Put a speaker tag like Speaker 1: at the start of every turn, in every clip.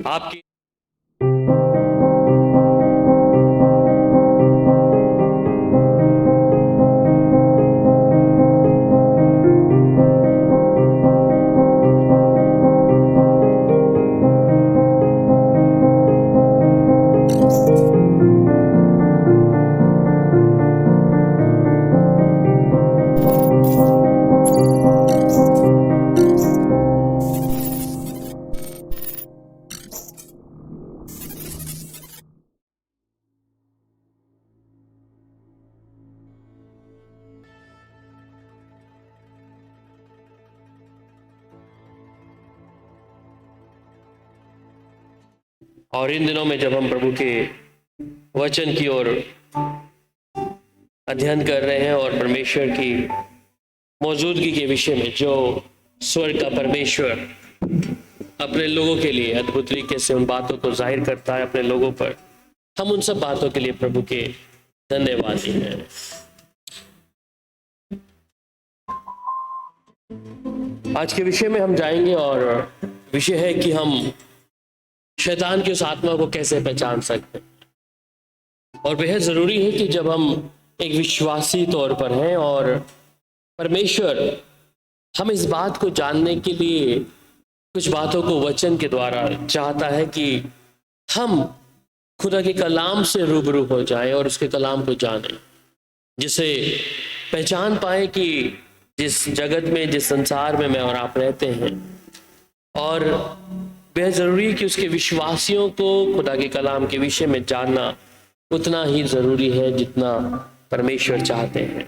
Speaker 1: आपकी और इन दिनों में जब हम प्रभु के वचन की ओर अध्ययन कर रहे हैं और परमेश्वर की मौजूदगी के विषय में, जो स्वर्ग का परमेश्वर अपने लोगों के लिए अद्भुत तरीके से उन बातों को जाहिर करता है अपने लोगों पर, हम उन सब बातों के लिए प्रभु के धन्यवादी हैं। आज के विषय में हम जाएंगे और विषय है कि हम शैतान की उस आत्मा को कैसे पहचान सकते हैं। और बेहद जरूरी है कि जब हम एक विश्वासी तौर पर हैं और परमेश्वर हम इस बात को जानने के लिए कुछ बातों को वचन के द्वारा चाहता है कि हम खुदा के कलाम से रूबरू हो जाएं और उसके कलाम को जानें, जिसे पहचान पाए कि जिस जगत में, जिस संसार में मैं और आप रहते हैं, और बेहद जरूरी है कि उसके विश्वासियों को खुदा के कलाम के विषय में जानना उतना ही जरूरी है जितना परमेश्वर चाहते हैं।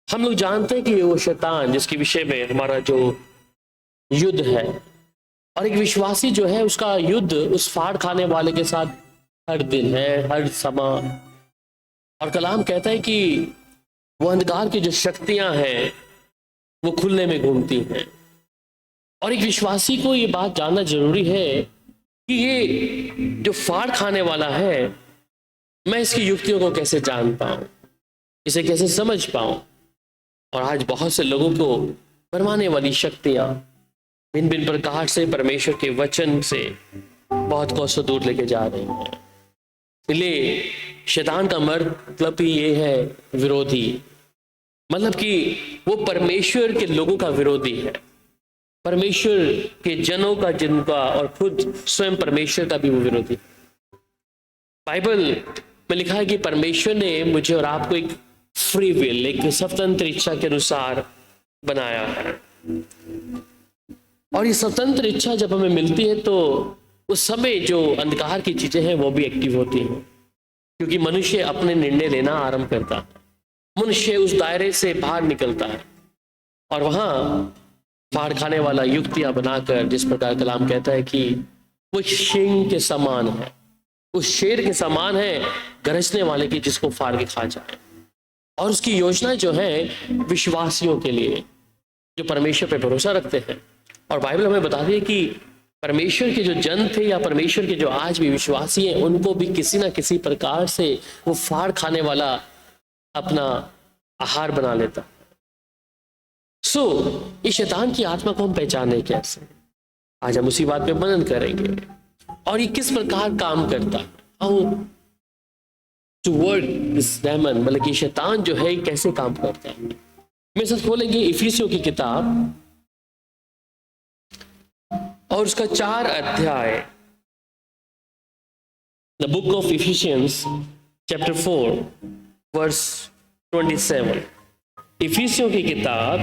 Speaker 1: हम लोग जानते हैं कि वो शैतान जिसके विषय में हमारा जो युद्ध है, और एक विश्वासी जो है उसका युद्ध उस फाड़ खाने वाले के साथ हर दिन है, हर समय। और कलाम कहता है कि वो अंधकार की जो शक्तियां हैं वो खुलने में घूमती हैं, और एक विश्वासी को ये बात जानना जरूरी है कि ये जो फाड़ खाने वाला है, मैं इसकी युक्तियों को कैसे जान पाऊं, इसे कैसे समझ पाऊं। और आज बहुत से लोगों को मरवाने वाली शक्तियां भिन्न भिन्न प्रकार से परमेश्वर के वचन से बहुत कोसों दूर लेके जा रही हैं। इसलिए शैतान का मतलब ही ये है विरोधी, मतलब कि वो परमेश्वर के लोगों का विरोधी है, परमेश्वर के जनों का, जिनका, और खुद स्वयं परमेश्वर का भी वो विरोधी। बाइबल में लिखा है कि परमेश्वर ने मुझे और आपको एक फ्री विल, एक स्वतंत्र इच्छा के अनुसार बनाया है, और ये स्वतंत्र इच्छा जब हमें मिलती है तो उस समय जो अंधकार की चीजें हैं वो भी एक्टिव होती हैं, क्योंकि मनुष्य अपने निर्णय लेना आरंभ करता है, मनुष्य उस दायरे से बाहर निकलता है और वहां फाड़ खाने वाला युक्तियां बनाकर, जिस प्रकार कलाम कहता है कि वो सिंह के समान है, उस शेर के समान है गरजने वाले की, जिसको फाड़ के खा जाए। और उसकी योजना जो है विश्वासियों के लिए जो परमेश्वर पे भरोसा रखते हैं। और बाइबल हमें बताती है कि परमेश्वर के जो जन थे या परमेश्वर के जो आज भी विश्वासी हैं, उनको भी किसी ना किसी प्रकार से वो फाड़ खाने वाला अपना आहार बना लेता। इस शैतान की आत्मा को हम पहचाने कैसे, आज हम उसी बात पे मनन करेंगे। और ये किस प्रकार काम करता है, how to work this demon, मतलब कि शैतान जो है कैसे काम करता है। मेरे साथ खोलेंगे इफिसियों की किताब और उसका 4 अध्याय, the book of Ephesians chapter 4 verse 27। इफिसियों की किताब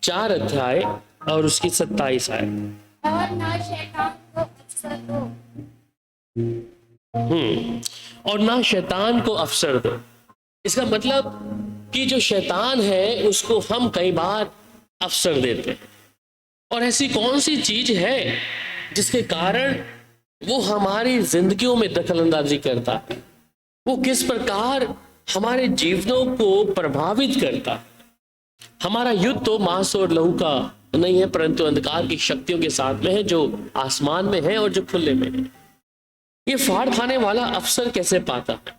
Speaker 1: 4 अध्याय और उसकी 27 आयत।
Speaker 2: और ना शैतान को अवसर दो।
Speaker 1: और ना शैतान को अवसर दो। इसका मतलब कि जो शैतान है उसको हम कई बार अवसर देते हैं, और ऐसी कौन सी चीज है जिसके कारण वो हमारी जिंदगियों में दखल अंदाजी करता है, वो किस प्रकार हमारे जीवनों को प्रभावित करता है। हमारा युद्ध तो मांस और लहू का नहीं है, परंतु अंधकार की शक्तियों के साथ में है, जो आसमान में है और जो खुले में है। ये फाड़ खाने वाला अवसर कैसे पाता है?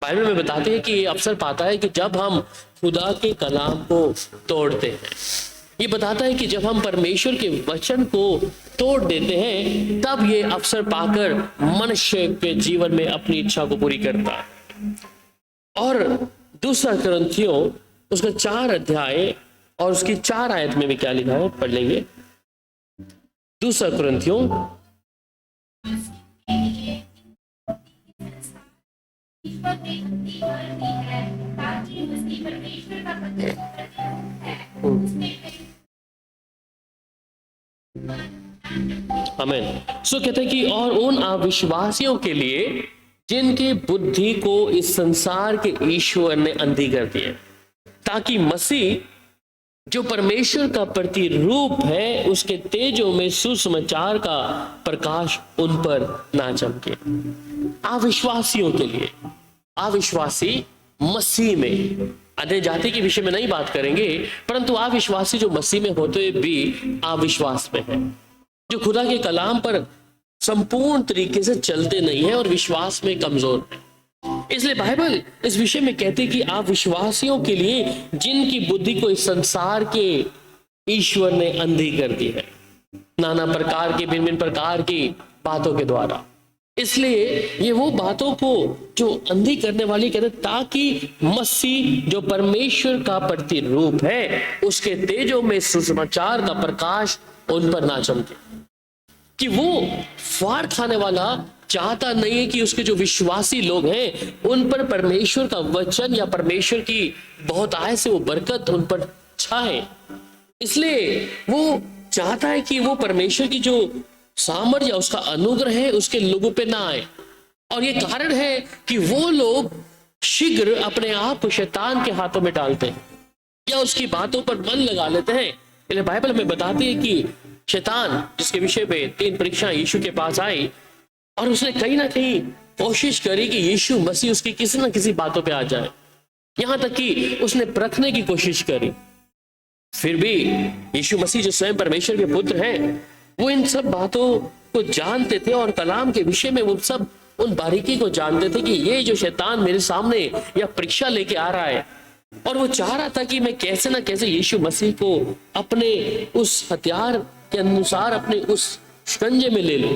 Speaker 1: बाइबल में बताते हैं कि ये अवसर पाता है कि जब हम खुदा के कलाम को तोड़ते हैं, ये बताता है कि जब हम परमेश्वर के वचन को तोड़ देते हैं तब ये अवसर पाकर मनुष्य के जीवन में अपनी इच्छा को पूरी करता है। और दूसरा कुरिन्थियों उसका 4 अध्याय और उसकी 4 आयत में भी क्या लिखा है, पढ़ लेंगे। दूसरा कुरिन्थियों
Speaker 2: ईश्वर ने अपनी वर दी है ताकि उसकी परमेश्वर का वचन है उसमें
Speaker 1: आमीन। सो कहते हैं कि और उन अविश्वासियों के लिए जिनकी बुद्धि को इस संसार के ईश्वर ने अंधी कर दी है, ताकि मसीह जो परमेश्वर का प्रतिरूप है उसके तेजों में सुसमाचार का प्रकाश उन पर ना चमके। अविश्वासियों के लिए, अविश्वासी मसीह में, अन्य जाति के विषय में नहीं बात करेंगे, परंतु अविश्वासी जो मसीह में होते हुए भी अविश्वास में है, जो खुदा के कलाम पर संपूर्ण तरीके से चलते नहीं है और विश्वास में कमजोर है। इसलिए बाइबल इस विषय में कहती है कि अविश्वासियों के लिए जिनकी बुद्धि को इस संसार के ईश्वर ने अंधी कर दी है, नाना प्रकार के भिन्न भिन्न प्रकार की बातों के द्वारा। इसलिए ये वो बातों को जो अंधी करने वाली कहते, ताकि मसीह जो परमेश्वर का प्रतिरूप है उसके तेजों में सुसमाचार का प्रकाश उन पर ना चमके। कि वो फाड़ खाने वाला चाहता नहीं है कि उसके जो विश्वासी लोग हैं उन पर परमेश्वर का वचन या परमेश्वर की बहुत आय से वो बरकत उन पर छाए। इसलिए वो चाहता है कि वो परमेश्वर की जो सामर्थ्य उसका अनुग्रह है उसके लोगों पे ना आए। और ये कारण है कि वो लोग शीघ्र अपने आप को शैतान के हाथों में डालते हैं या उसकी बातों पर मन लगा लेते हैं। इसलिए बाइबल हमें बताती है कि शैतान, जिसके विषय में 3 परीक्षा यीशु के पास आई और उसने कहीं ना कहीं कोशिश करी कि यीशु मसीह उसकी किसी ना किसी बातों पे आ जाए, यहां तक कि उसने परखने की कोशिश करी। फिर भी यीशु मसीह जो स्वयं परमेश्वर के पुत्र हैं वो इन सब बातों को जानते थे और कलाम के विषय में वो सब उन बारीकी को जानते थे कि ये जो शैतान मेरे सामने या परीक्षा लेके आ रहा है, और वो चाह रहा था कि मैं कैसे ना कैसे यीशु मसीह को अपने उस हथियार के अनुसार अपने उस शिकंजे में ले लूं।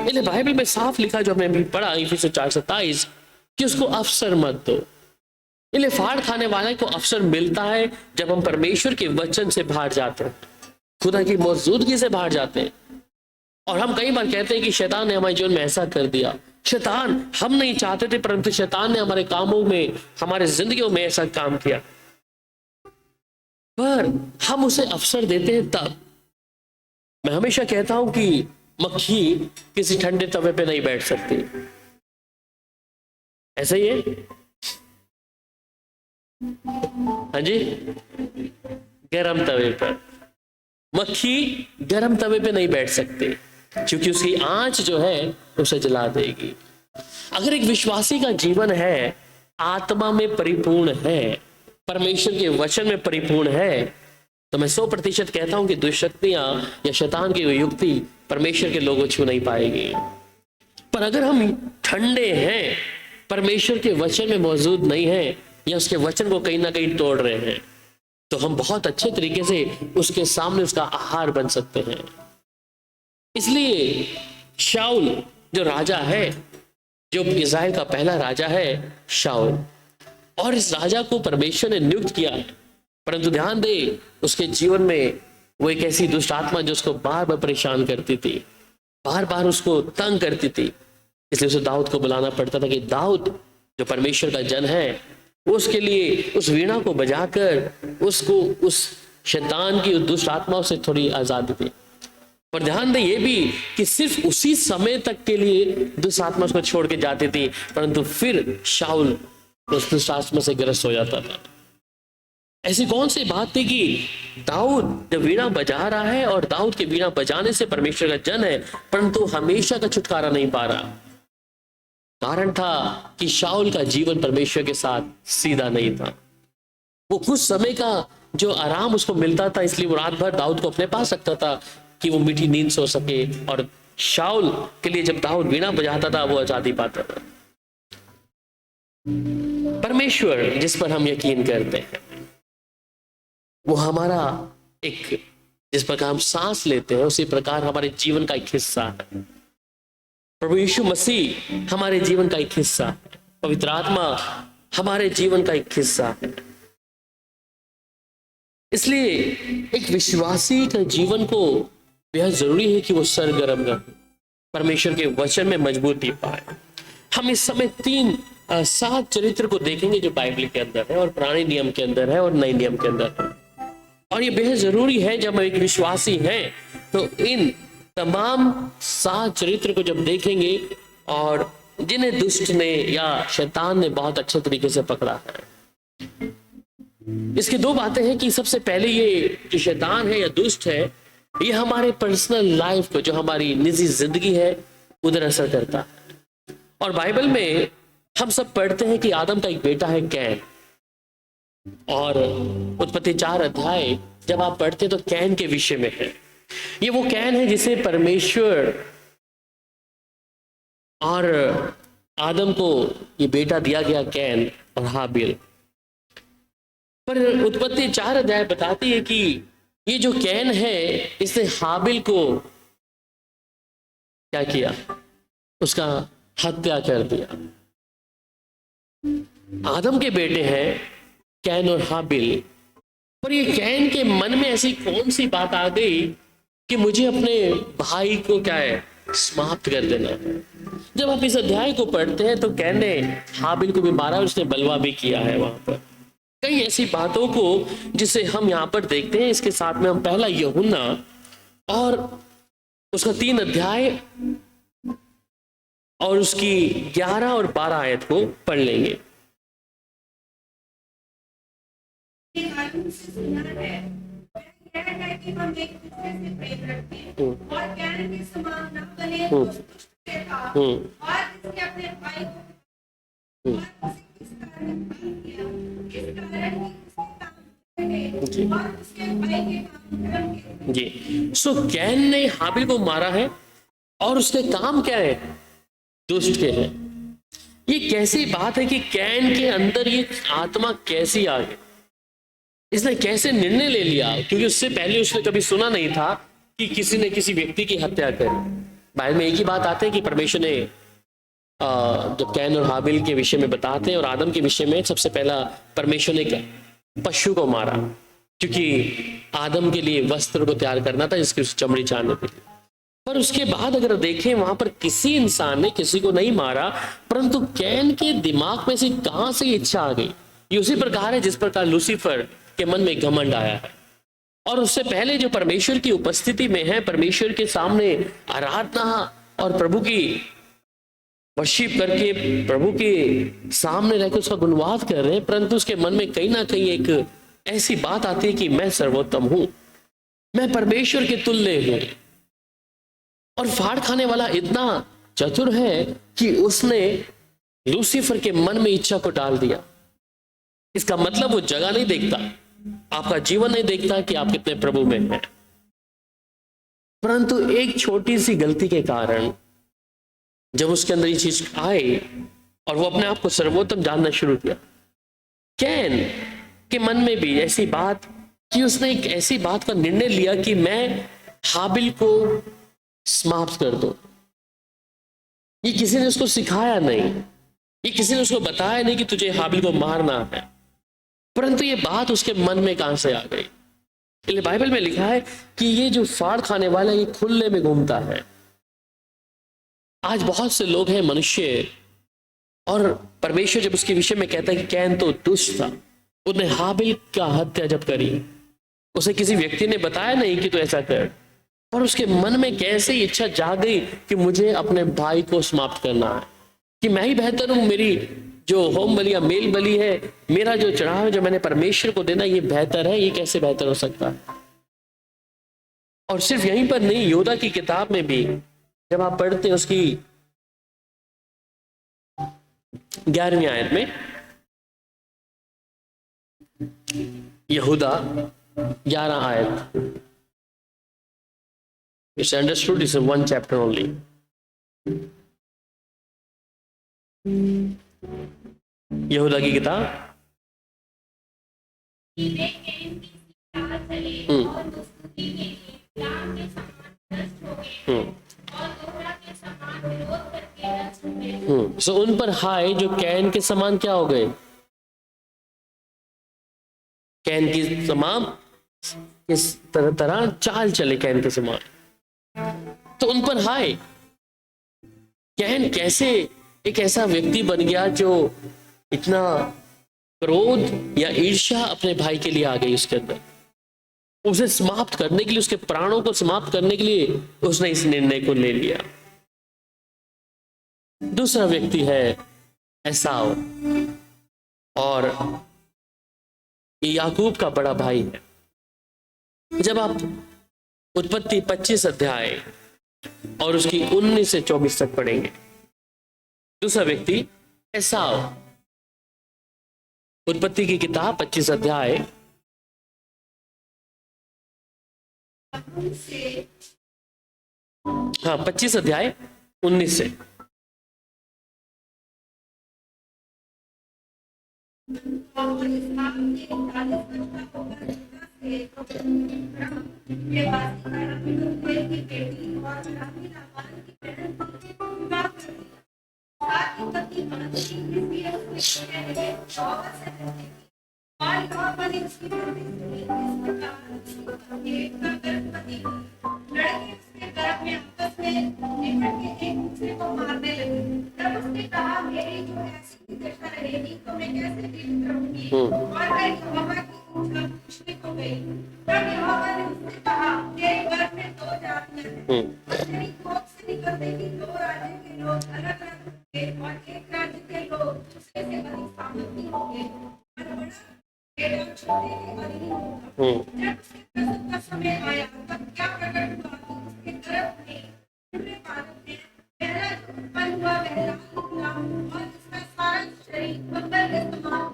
Speaker 1: इसलिए बाइबल में साफ लिखा जो हमने अभी पढ़ा इफिसियों 4:27 कि उसको अवसर मत दो। इसलिए फाड़ खाने वाले को अवसर मिलता है जब हम परमेश्वर के वचन से बाहर जाते हैं, खुदा की मौजूदगी से बाहर जाते हैं। और हम कई बार कहते हैं कि शैतान ने हमारे जीवन में ऐसा कर दिया, शैतान हम नहीं चाहते थे परंतु शैतान ने हमारे कामों में, हमारे जिंदगियों में ऐसा काम किया। पर हम उसे अवसर देते हैं तब। मैं हमेशा कहता हूं कि मक्खी किसी ठंडे तवे पे नहीं बैठ सकती, ऐसा ही है। हाँ जी, गरम तवे पर मक्खी गरम तवे पे नहीं बैठ सकती क्योंकि उसकी आंच जो है उसे जला देगी। अगर एक विश्वासी का जीवन है, आत्मा में परिपूर्ण है, परमेश्वर के वचन में परिपूर्ण है, तो मैं 100% कहता हूं कि दुष्शक्तियां या शैतान की युक्ति परमेश्वर के लोगों छू नहीं पाएगी। पर अगर हम ठंडे हैं, परमेश्वर के वचन में मौजूद नहीं है या उसके वचन को कहीं ना कहीं तोड़ रहे हैं, तो हम बहुत अच्छे तरीके से उसके सामने उसका आहार बन सकते हैं। इसलिए शाऊल जो राजा है, जो इस्राएल का पहला राजा है शाऊल, और इस राजा को परमेश्वर ने नियुक्त किया, परंतु ध्यान दे उसके जीवन में वो एक ऐसी दुष्ट आत्मा जो उसको बार बार परेशान करती थी, बार बार उसको तंग करती थी। इसलिए उसे दाऊद को बुलाना पड़ता था कि दाऊद जो परमेश्वर का जन है उसके लिए उस वीणा को बजाकर उसको उस शैतान की उस दुष्ट आत्माओं से थोड़ी आजादी दे। पर ध्यान दें ये भी कि सिर्फ उसी समय तक के लिए दुष्ट आत्मा उसको छोड़ के जाती थी, परंतु फिर शाऊल उस दुष्ट आत्मा से ग्रस्त हो जाता था। ऐसी कौन सी बात थी कि दाऊद जब वीणा बजा रहा है और दाऊद के वीणा बजाने से परमेश्वर का जन है, परंतु हमेशा का छुटकारा नहीं पा रहा। कारण था कि शाऊल का जीवन परमेश्वर के साथ सीधा नहीं था। वो कुछ समय का जो आराम उसको मिलता था, इसलिए वो रात भर दाऊद को अपने पास रखता था कि वो मीठी नींद सो सके, और शाऊल के लिए जब दाऊद वीणा बजाता था वो आजादी पाता था। परमेश्वर जिस पर हम यकीन करते हैं वो हमारा एक जिस प्रकार हम सांस लेते हैं उसी प्रकार हमारे जीवन का एक हिस्सा है। प्रभु यीशु मसीह हमारे जीवन का एक हिस्सा है। पवित्र आत्मा हमारे जीवन का एक हिस्सा है। इसलिए एक विश्वासी का जीवन को बेहद जरूरी है कि वो सरगर्म रहे, परमेश्वर के वचन में मजबूती पाए। हम इस समय 7 चरित्र को देखेंगे जो बाइबल के अंदर है और पुराने नियम के अंदर है और नए नियम के अंदर है। और ये बेहद जरूरी है जब हम एक विश्वासी हैं तो इन तमाम 7 चरित्र को जब देखेंगे और जिन्हें दुष्ट ने या शैतान ने बहुत अच्छे तरीके से पकड़ा है। इसकी 2 बातें हैं कि सबसे पहले ये जो शैतान है या दुष्ट है ये हमारे पर्सनल लाइफ को, जो हमारी निजी जिंदगी है, उधर असर करता है। और बाइबल में हम सब पढ़ते हैं कि आदम का एक बेटा है कैन, और उत्पत्ति 4 अध्याय जब आप पढ़ते हैं तो कैन के विषय में है। ये वो कैन है जिसे परमेश्वर और आदम को ये बेटा दिया गया, कैन और हाबिल। पर उत्पत्ति 4 अध्याय बताती है कि ये जो कैन है इसने हाबिल को क्या किया, उसका हत्या कर दिया। आदम के बेटे हैं कैन और हाबिल, पर ये कैन के मन में ऐसी कौन सी बात आ गई कि मुझे अपने भाई को क्या है, समाप्त कर देना है। जब आप इस अध्याय को पढ़ते हैं तो कैन ने हाबिल को भी मारा, उसने बलवा भी किया है। वहां पर कई ऐसी बातों को जिसे हम यहाँ पर देखते हैं। इसके साथ में हम पहला यूहन्ना और उसका 3 अध्याय और उसकी 11 और 12 आयत को पढ़ लेंगे।
Speaker 2: मालूम से सुना है, यह है कि हम एक दूसरे से प्रेम रखें और कैन के समान न बने जो दुष्ट था और जिसने अपने भाई को और उसे किस कारण काम किया, किस कारण ही उसके काम करे और उसके भाई के काम धर्म के।
Speaker 1: जी, सो कैन ने हाबिल को मारा है और उसके काम क्या है, दुष्ट के हैं। ये कैसी बात है कि कैन के अंदर ये आत्मा कैसी आ गई, इसने कैसे निर्णय ले लिया, क्योंकि उससे पहले उसने कभी सुना नहीं था कि किसी ने किसी व्यक्ति की हत्या करी। बाइबल में एक ही बात आते हैं कि परमेश्वर ने जब कैन और हाबिल के विषय में बताते हैं और आदम के विषय में सबसे पहला परमेश्वर ने क्या, पशु को मारा, क्योंकि आदम के लिए वस्त्र को तैयार करना था जिसकी चमड़ी छानने के लिए। पर उसके बाद अगर देखें वहां पर किसी इंसान ने किसी को नहीं मारा, परंतु कैन के दिमाग में से कहां से इच्छा आ गई। ये उसी प्रकार है जिस प्रकार लूसीफर के मन में घमंड आया है, और उससे पहले जो परमेश्वर की उपस्थिति में है, परमेश्वर के सामने आराधना और प्रभु की वर्शिप करके प्रभु के सामने रहकर उसका गुणवाद कर रहे हैं, परंतु उसके मन में कहीं ना कहीं एक ऐसी बात आती है कि मैं सर्वोत्तम हूं, मैं परमेश्वर के तुल्य हूं। और फाड़ खाने वाला इतना चतुर है कि उसने लूसीफर के मन में इच्छा को डाल दिया। इसका मतलब वो जगह नहीं देखता, आपका जीवन नहीं देखता कि आप कितने प्रभु में हैं, परंतु एक छोटी सी गलती के कारण जब उसके अंदर ये चीज आई और वो अपने आप को सर्वोत्तम जानना शुरू किया। कैन के मन में भी ऐसी बात कि उसने एक ऐसी बात का निर्णय लिया कि मैं हाबिल को समाप्त कर दूं। ये किसी ने उसको सिखाया नहीं, ये किसी ने उसको बताया नहीं कि तुझे हाबिल को मारना है, परंतु ये बात उसके मन में कहां से आ गई। इसलिए बाइबल में लिखा है कि ये जो फाड़ खाने वाला ये खुले में घूमता है। आज बहुत से लोग हैं मनुष्य, और परमेश्वर जब उसके विषय में कहता है कि कैन तो दुष्ट था, उसने हाबिल का हत्या जब करी, उसे किसी व्यक्ति ने बताया नहीं कि तू ऐसा कर, पर उसके मन में कैसे इच्छा जाग गई कि मुझे अपने भाई को समाप्त करना है, कि मैं ही बेहतर हूं, मेरी जो होम बलि या मेल बलि है, मेरा जो चढ़ाव है जो मैंने परमेश्वर को देना ये बेहतर है, ये कैसे बेहतर हो सकता है। और सिर्फ यहीं पर नहीं, योदा की किताब में भी जब आप पढ़ते हैं उसकी 11वीं आयत में, यहूदा 11 आयत, it's understood it's one chapter only. यहूदा की किताब
Speaker 2: वे कैन की चाल चले और दोस्ती के लिए लाम के समान नष्ट हो गए और दोहरा के समान विरोध करके नष्ट हो गए।
Speaker 1: सो उन पर हाय जो कैन के समान क्या हो गए? कैन की समान इस तरह चाल चले, कैन के समान, तो उन पर हाय। कैन कैसे एक ऐसा व्यक्ति बन गया जो इतना क्रोध या ईर्ष्या अपने भाई के लिए आ गई उसके अंदर, उसे समाप्त करने के लिए, उसके प्राणों को समाप्त करने के लिए उसने इस निर्णय को ले लिया। दूसरा व्यक्ति है एसाव, और ये याकूब का बड़ा भाई है। जब आप उत्पत्ति 25 अध्याय और उसकी 19 से 24 तक पढ़ेंगे, दूसरा व्यक्ति एसाव, उत्पत्ति की किताब 25 अध्याय हाँ 25 अध्याय 19 से।
Speaker 2: और इस्लाम के 40 वर्ष का होकर के वासी रामी की बेटी और रामी नाबाल की बहन को विवाह कर दिया। साथ ही पति मानती इसलिए उसने लगे शौहर से रहती थी और यहाँ पर उसकी बेटी सुनी। इस प्रकार एक गर्भवती लड़की उसके गर्भ में आपस में निकट के एक दूसरे को मारने लगे। तब उसने कहा मेरी जो ऐसी दशा रहेगी तो मैं कैसे जीवित रहूंगी, और मैं यहोवा की इच्छा पूछने को गई। तब यहोवा ने उससे कहा तेरे गर्भ में 2 जातियां हैं और तेरी कोख से निकलते 2 राज्य के लोग अलग अलग होंगे और एक राज्य के लोग दूसरे से बड़ी सामर्थी होंगे और बड़ा बेटा छोटे के अधीन होगा। जब उसके प्रसव का समय आया तब क्या प्रकट हुआ कि उसके गर्भ में पूरे बालक में पहला जो उत्पन्न हुआ वह लाल निकला और उसका सारा शरीर बंदर के समान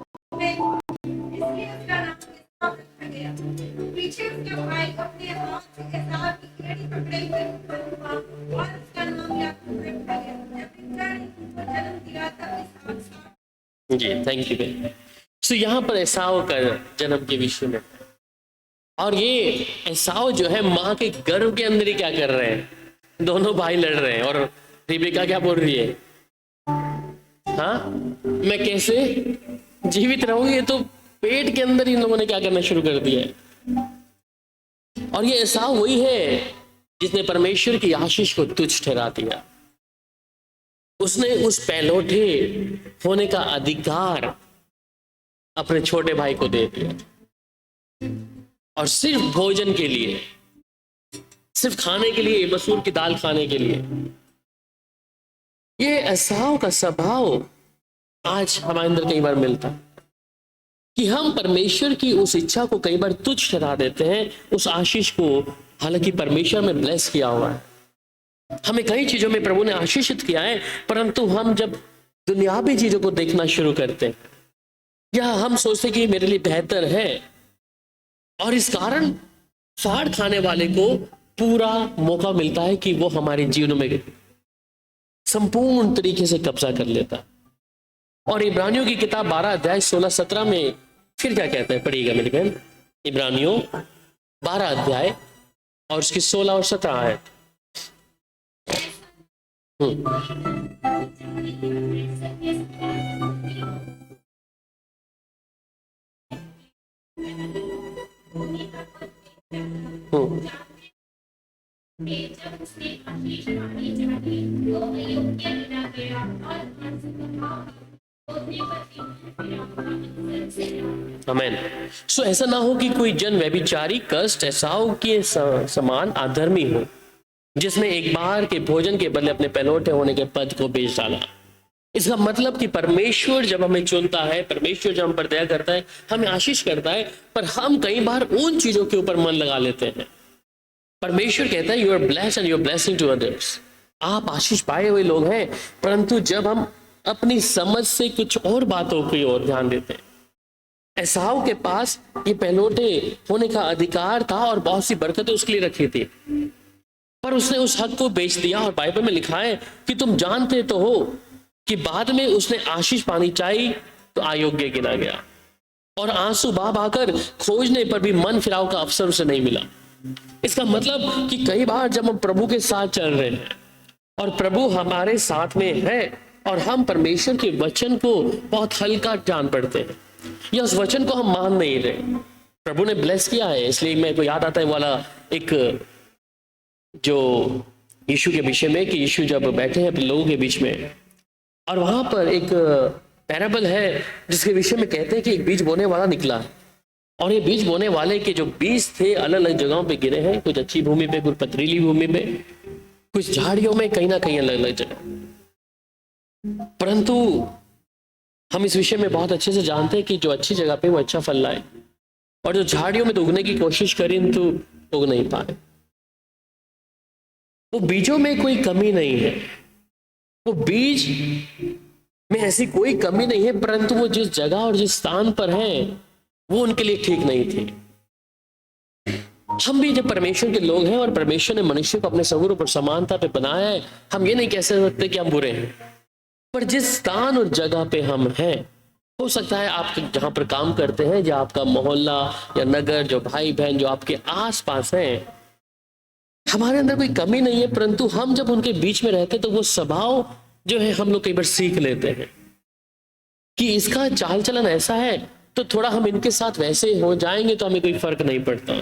Speaker 2: हो, इसलिए उसका नाम एसाव रखा गया। पीछे उसके भाई अपने हाथ से एसाव की एड़ी पकड़े हुए उत्पन्न हुआ और उसका नाम याकूब रखा गया। जब पिता ने उनको जन्म दिया तब एसाव
Speaker 1: जी थैंक यू बेन। सो यहाँ पर एसाव का जन्म के विषय में, और ये एसाव जो है माँ के गर्भ के अंदर ही क्या कर रहे हैं, दोनों भाई लड़ रहे हैं। और रिबेका क्या बोल रही है, हाँ मैं कैसे जीवित रहूंगी, ये तो पेट के अंदर इन लोगों ने क्या करना शुरू कर दिया है। और ये एसाव वही है जिसने परमेश्वर की आशीष को तुच्छ ठहरा दिया। उसने उस पहलौठे होने का अधिकार अपने छोटे भाई को दे दिया, और सिर्फ भोजन के लिए, सिर्फ खाने के लिए, मसूर की दाल खाने के लिए। ये एसाव का स्वभाव आज हमारे अंदर कई बार मिलता है कि हम परमेश्वर की उस इच्छा को कई बार तुच्छ ठहरा देते हैं, उस आशीष को, हालांकि परमेश्वर में ब्लेस किया हुआ है, हमें कई चीजों में प्रभु ने आशीषित किया है, परंतु हम जब दुनियावी चीजों को देखना शुरू करते हैं या हम सोचते कि मेरे लिए बेहतर है, और इस कारण फाड़ खाने वाले को पूरा मौका मिलता है कि वो हमारे जीवन में संपूर्ण तरीके से कब्जा कर लेता। और इब्रानियों की किताब 12 अध्याय 16-17 में फिर क्या कहते हैं, पढ़िएगा मेरी बहन। इब्रानियों 12 अध्याय और उसकी 16 और 17 आयत।
Speaker 2: जब उसने आशीष पानी चाहिए तो अयोग्य गिना गया और
Speaker 1: आमीन। सो ऐसा ना हो कि कोई जन व्यभिचारी कष्ट एसाव के समान अधर्मी हो, जिसने एक बार के भोजन के बदले अपने पहलौठे होने के पद को बेच डाला। इसका मतलब कि परमेश्वर जब हमें चुनता है, परमेश्वर जब हम पर दया करता है, हमें आशीष करता है, पर हम कई बार उन चीजों के ऊपर मन लगा लेते हैं। परमेश्वर कहता है you are blessed and you are blessing to others, आप आशीष पाए हुए लोग हैं, परंतु जब हम अपनी समझ से कुछ और बातों की ओर ध्यान देते हैं। एसाव के पास ये पहलौठे होने का अधिकार था और बहुत सी बरकतें उसके लिए रखी थी, पर उसने उस हक को बेच दिया। और बाइबल में लिखा है कि तुम जानते तो हो कि बाद में उसने आशीष पानी चाहिए तो अयोग्य गिना गया। और आंसू बहा बहाकर खोजने पर भी मन फिराव का अवसर उसे नहीं मिला। इसका मतलब कि कई बार जब हम प्रभु के साथ चल रहे हैं और प्रभु हमारे साथ में है और हम परमेश्वर के वचन को बहुत हल्का जान पड़ते हैं या उस वचन को हम मान नहीं रहे। प्रभु ने ब्लेस किया है, इसलिए मेरे को याद आता है वाला एक जो यीशु के विषय में कि यीशु जब बैठे हैं अपने लोगों के बीच में और वहां पर एक पैराबल है जिसके विषय में कहते हैं कि एक बीज बोने वाला निकला और ये बीज बोने वाले के जो बीज थे अलग अलग जगहों पे गिरे हैं, कुछ अच्छी भूमि पे, कुछ पथरीली भूमि पे, कुछ झाड़ियों में, कहीं ना कहीं अलग अलग जगह। परंतु हम इस विषय में बहुत अच्छे से जानते हैं कि जो अच्छी जगह पे वो अच्छा फल लाए और जो झाड़ियों में तो उगने की कोशिश करें तो उग नहीं पाए। वो बीजों में कोई कमी नहीं है, वो बीज में ऐसी कोई कमी नहीं है, परंतु वो जिस जगह और जिस स्थान पर हैं वो उनके लिए ठीक नहीं थे। हम भी जब परमेश्वर के लोग हैं और परमेश्वर ने मनुष्य को अपने स्वरूप और समानता पे बनाया है, हम ये नहीं कह सकते कि हम बुरे हैं, पर जिस स्थान और जगह पे हम हैं, हो सकता है आप जहां पर काम करते हैं या आपका मोहल्ला या नगर, जो भाई बहन जो आपके आस पास हैं, हमारे अंदर कोई कमी नहीं है, परंतु हम जब उनके बीच में रहते तो वो स्वभाव जो है हम लोग कई बार सीख लेते हैं कि इसका चाल चलन ऐसा है तो थोड़ा हम इनके साथ वैसे हो जाएंगे तो हमें कोई फर्क नहीं पड़ता।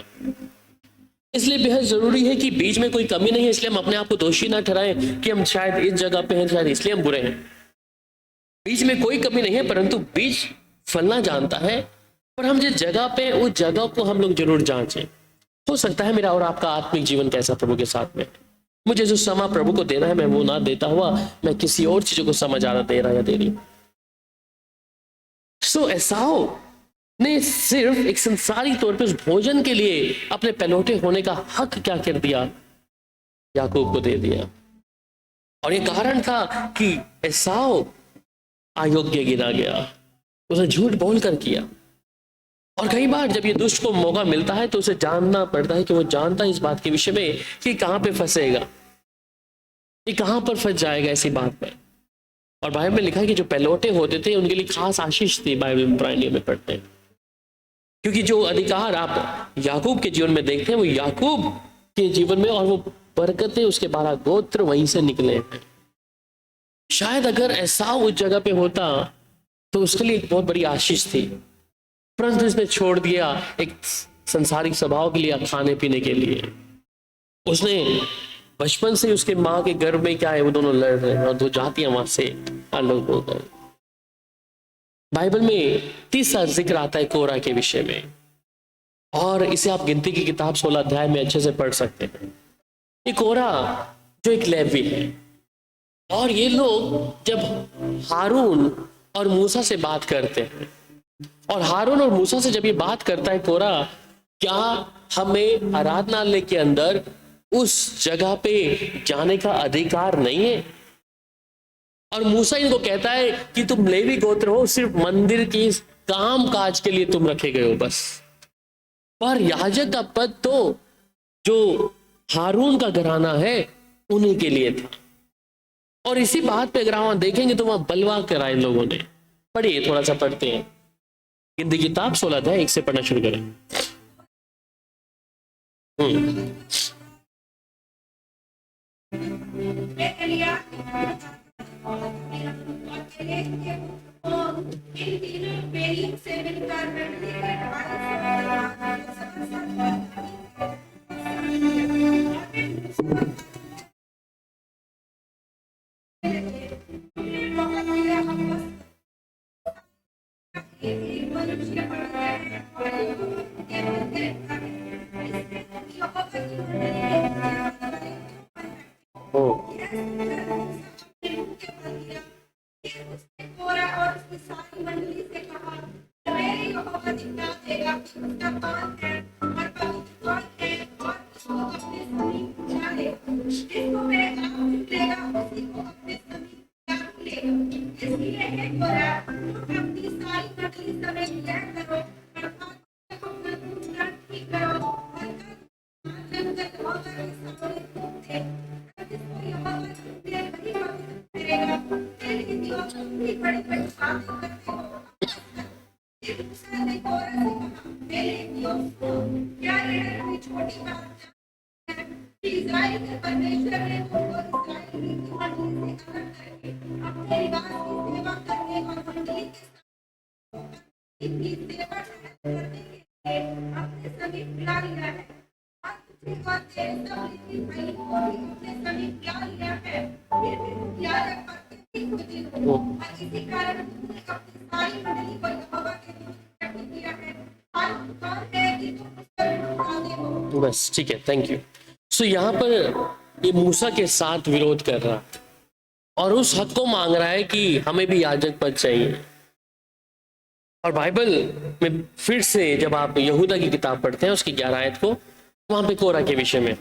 Speaker 1: इसलिए बेहद जरूरी है कि बीच में कोई कमी नहीं है, इसलिए हम अपने आप को दोषी ना ठहराएं कि हम शायद इस जगह पे हैं, शायद इसलिए हम बुरे हैं। बीच में कोई कमी नहीं है, परंतु बीज फलना जानता है, पर हम जिस जगह पे उस जगह को हम लोग जरूर जांचें। हो सकता है मेरा और आपका आत्मिक जीवन कैसा प्रभु के साथ में, मुझे जो समय प्रभु को देना है मैं वो ना देता हुआ मैं किसी और चीजों को समझ आ रहा दे रहा या दे रही। सो एसाव ने सिर्फ एक संसारी तौर पे उस भोजन के लिए अपने पहलौठे होने का हक क्या कर दिया, याकूब को दे दिया। और ये कारण था कि एसाव अयोग्य गिना गया, उसने झूठ बोलकर किया। और कई बार जब ये दुष्ट को मौका मिलता है तो उसे जानना पड़ता है कि वो जानता है इस बात के विषय में कि कहां पे फंसेगा, ये कहां पर फंस जाएगा ऐसी बात में। और बाइबल में लिखा है कि जो पहलौठे होते थे उनके लिए खास आशीष थी, बाइबल में पुराने नियम में पढ़ते हैं, क्योंकि जो अधिकार आप याकूब के जीवन में देखते हैं वो याकूब के जीवन में, और वो बरकतें उसके 12 गोत्र वहीं से निकले हैं। शायद अगर ऐसा उस जगह पे होता तो उसके लिए एक बहुत बड़ी आशीष थी, परंतु उसने छोड़ दिया एक संसारिक स्वभाव के लिए, खाने पीने के लिए। उसने बचपन से उसके माँ के गर्भ में क्या है वो दोनों लड़ रहे हैं और दो जातियां वहां से अलग हो गए। बाइबल में तीसरा जिक्र आता है कोरा के विषय में, और इसे आप गिनती की किताब 16 अध्याय में अच्छे से पढ़ सकते हैं। ये कोरा जो एक लेवी है, और ये लोग जब हारून और मूसा से बात करते हैं, और हारून और मूसा से जब ये बात करता है कोरा, क्या हमें आराधनालय के अंदर उस जगह पे जाने का अधिकार नहीं है? और मूसा इनको कहता है कि तुम लेवी गोत्र हो, सिर्फ मंदिर की काम काज के लिए तुम रखे गए हो बस, पर याजक का पद तो जो हारून का घराना है उन्हीं के लिए था। और इसी बात पे अगर हम देखेंगे तो वहां बलवा करा इन लोगों ने। पढ़िए, थोड़ा सा पढ़ते हैं, गिनती की किताब 16 अध्याय 1 से पढ़ना शुरू करें।
Speaker 2: इन तीनों बेलिंग से मिलकर मंडली के
Speaker 1: बस ठीक है, थैंक यू। सो यहाँ पर ये मूसा के साथ विरोध कर रहा है और उस हक को मांग रहा है कि हमें भी याजक पद चाहिए। और बाइबल में फिर से जब आप यहूदा की किताब पढ़ते हैं उसकी 11 आयत को, वहां पे कोरा के विषय में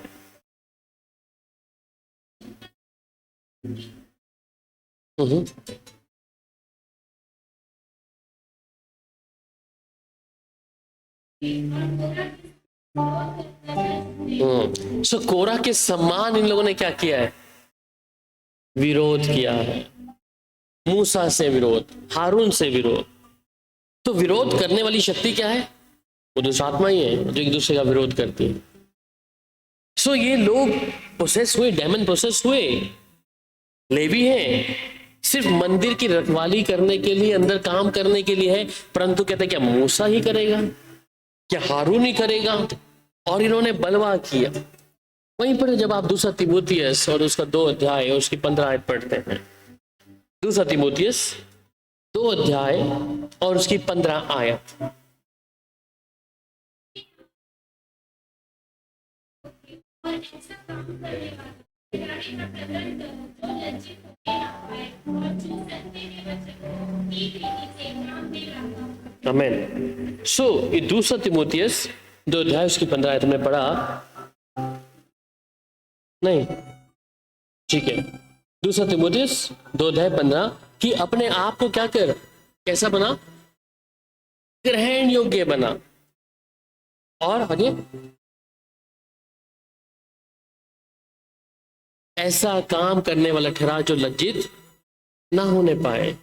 Speaker 1: सो कोरा के समान इन लोगों ने क्या किया है? विरोध किया है। मूसा से विरोध, हारून से विरोध। तो विरोध करने वाली शक्ति क्या है? वो दुष्ट आत्मा ही है जो एक दूसरे का विरोध करती है। सो ये लोग प्रोसेस हुए, डेमन प्रोसेस हुए, लेवी हैं, सिर्फ मंदिर की रखवाली करने के लिए, अंदर काम करने के लिए है, परंतु कहते क्या मूसा ही करेगा, क्या हारून ही करेगा? और इन्होंने बलवा किया। वहीं पर जब आप दूसरा तीमुथियुस और उसका 2 अध्याय और उसकी 15 आयत पढ़ते हैं, दूसरा तीमुथियुस 2 अध्याय और उसकी 15 आयत।
Speaker 2: और ऐसा काम करने वाला खिलाड़ी का प्रकरण करो जो लज्जित होके ना पाए और चूसन देने वचन को ठीक रीति से काम दे लाता।
Speaker 1: आमीन। सो ये दूसरा तीमुथियुस 2 अध्याय उसकी 15 आयत में पढ़ा नहीं, ठीक है। दूसरा तीमुथियुस 2 अध्याय 15 कि अपने आप को क्या कर, कैसा बना? ग्रहण योग्य बना। और आगे ऐसा काम करने वाला ठहरा जो लज्जित ना होने पाए।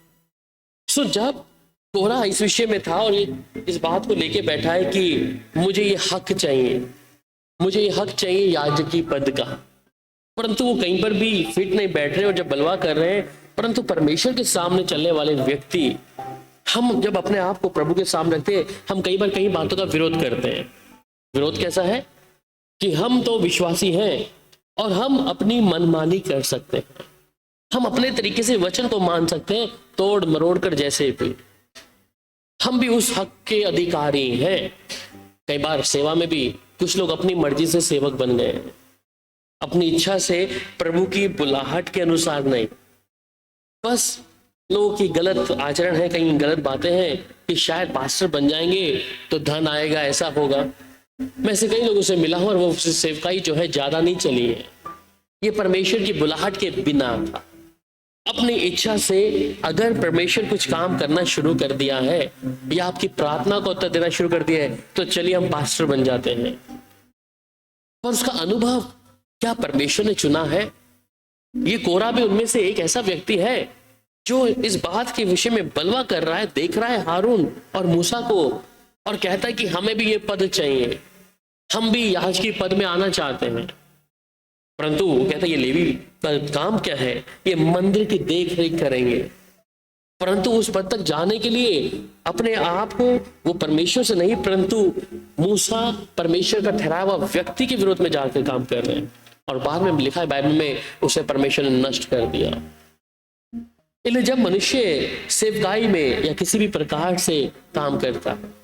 Speaker 1: सो जब कोरा इस विषय में था और इस बात को लेके बैठा है कि मुझे ये हक चाहिए, मुझे ये हक चाहिए याजकी पद का, परंतु वो कहीं पर भी फिट नहीं बैठ रहे और जब बलवा कर रहे हैं, परंतु परमेश्वर के सामने चलने वाले व्यक्ति, हम जब अपने आप को प्रभु के सामने रखते हैं, हम कई बार कई बातों का विरोध करते हैं। विरोध कैसा है कि हम तो विश्वासी हैं और हम अपनी मनमानी कर सकते हैं, हम अपने तरीके से वचन को मान सकते हैं तोड़ मरोड़ कर, जैसे भी हम भी उस हक के अधिकारी हैं। कई बार सेवा में भी कुछ लोग अपनी मर्जी से सेवक बन गए, अपनी इच्छा से, प्रभु की बुलाहट के अनुसार नहीं। बस लोगों की गलत आचरण है, कहीं गलत बातें हैं कि शायद पास्टर बन जाएंगे तो धन आएगा, ऐसा होगा। मैं से कई लोगों से मिला हूं और वो सेवकाई जो है ज्यादा नहीं चली है। ये परमेश्वर की बुलाहट के बिना था। अपनी इच्छा से अगर परमेश्वर कुछ काम करना शुरू कर दिया है या आपकी प्रार्थना को उत्तर देना शुरू कर दिया है, तो चलिए हम पास्टर बन जाते हैं। और उसका अनुभव क्या परमेश्वर ने चुना है? ये कोरा भी उनमें से एक ऐसा व्यक्ति है जो इस बात के विषय में बलवा कर रहा है, देख रहा है हारून और मूसा को और कहता है कि हमें भी ये पद चाहिए, हम भी याजकी पद में आना चाहते हैं। परंतु वो कहता है ये लेवी का काम क्या है? ये मंदिर की देख रेख करेंगे। परंतु उस पद तक जाने के लिए अपने आप को वो परमेश्वर से नहीं, परंतु मूसा परमेश्वर का ठहराया हुआ व्यक्ति के विरोध में जाकर काम कर रहे हैं। और बाद में लिखा है बाइबल में, उसे परमेश्वर ने नष्ट कर दिया। इसलिए जब मनुष्य सेवकाई में या किसी भी प्रकार से काम करता है,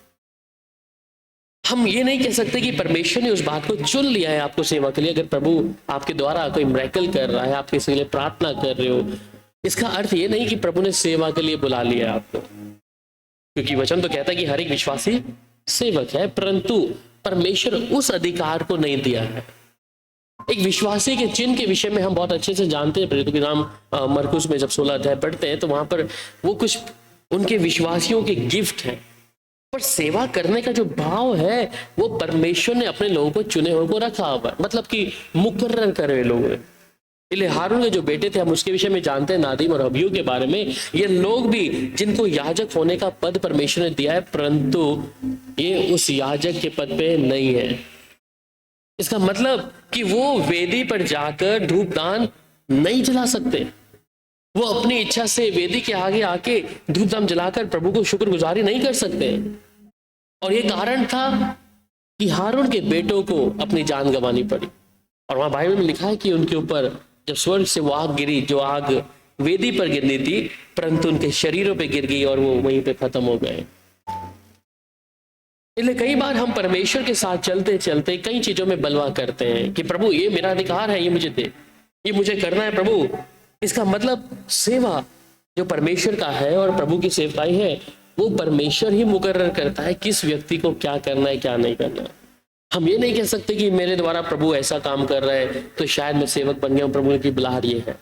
Speaker 1: हम ये नहीं कह सकते कि परमेश्वर ने उस बात को चुन लिया है आपको सेवा के लिए। अगर प्रभु आपके द्वारा कोई मिरेकल कर रहा है, आप किसी के लिए प्रार्थना कर रहे हो, इसका अर्थ ये नहीं कि प्रभु ने सेवा के लिए बुला लिया है आपको, क्योंकि वचन तो कहता है कि हर एक विश्वासी सेवक है, परंतु परमेश्वर उस अधिकार को नहीं दिया है। एक विश्वासी के चिन्ह के विषय में हम बहुत अच्छे से जानते हैं। प्रेरितों के नाम मरकुस में जब 16 अध्याय पढ़ते हैं तो वहां पर वो कुछ उनके विश्वासियों के गिफ्ट हैं, पर सेवा करने का जो भाव है वो परमेश्वर ने अपने लोगों को चुने हुए को रखा हुआ है, मतलब कि मुकर्रर करे लोगों ने। इसलिए हारून के जो बेटे थे, हम उसके विषय में जानते हैं, नादीम और अबीहू के बारे में। ये लोग भी जिनको याजक होने का पद परमेश्वर ने दिया है, परंतु ये उस याजक के पद पे नहीं है। इसका मतलब कि वो वेदी पर जाकर धूपदान नहीं जला सकते। वो अपनी इच्छा से वेदी के आगे आके धूपदान जलाकर प्रभु को शुक्रगुजारी नहीं कर सकते। और ये कारण था कि हारून के बेटों को अपनी जान गंवानी पड़ी। और वहां बाइबल में लिखा है कि उनके ऊपर जब स्वर्ग से वो आग गिरी, जो आग वेदी पर गिरनी थी, परंतु उनके शरीरों पे गिर गई और वो वहीं पे खत्म हो गए। इसलिए कई बार हम परमेश्वर के साथ चलते चलते कई चीजों में बलवा करते हैं कि प्रभु ये मेरा अधिकार है, ये मुझे दे, ये मुझे करना है प्रभु। इसका मतलब सेवा जो परमेश्वर का है और प्रभु की सेवकाई है, वो परमेश्वर ही मुकर्रर करता है किस व्यक्ति को क्या करना है क्या नहीं करना है। हम ये नहीं कह सकते कि मेरे द्वारा प्रभु ऐसा काम कर रहा है तो शायद मैं सेवक बन गया हूं, प्रभु की बुलाहट ये है।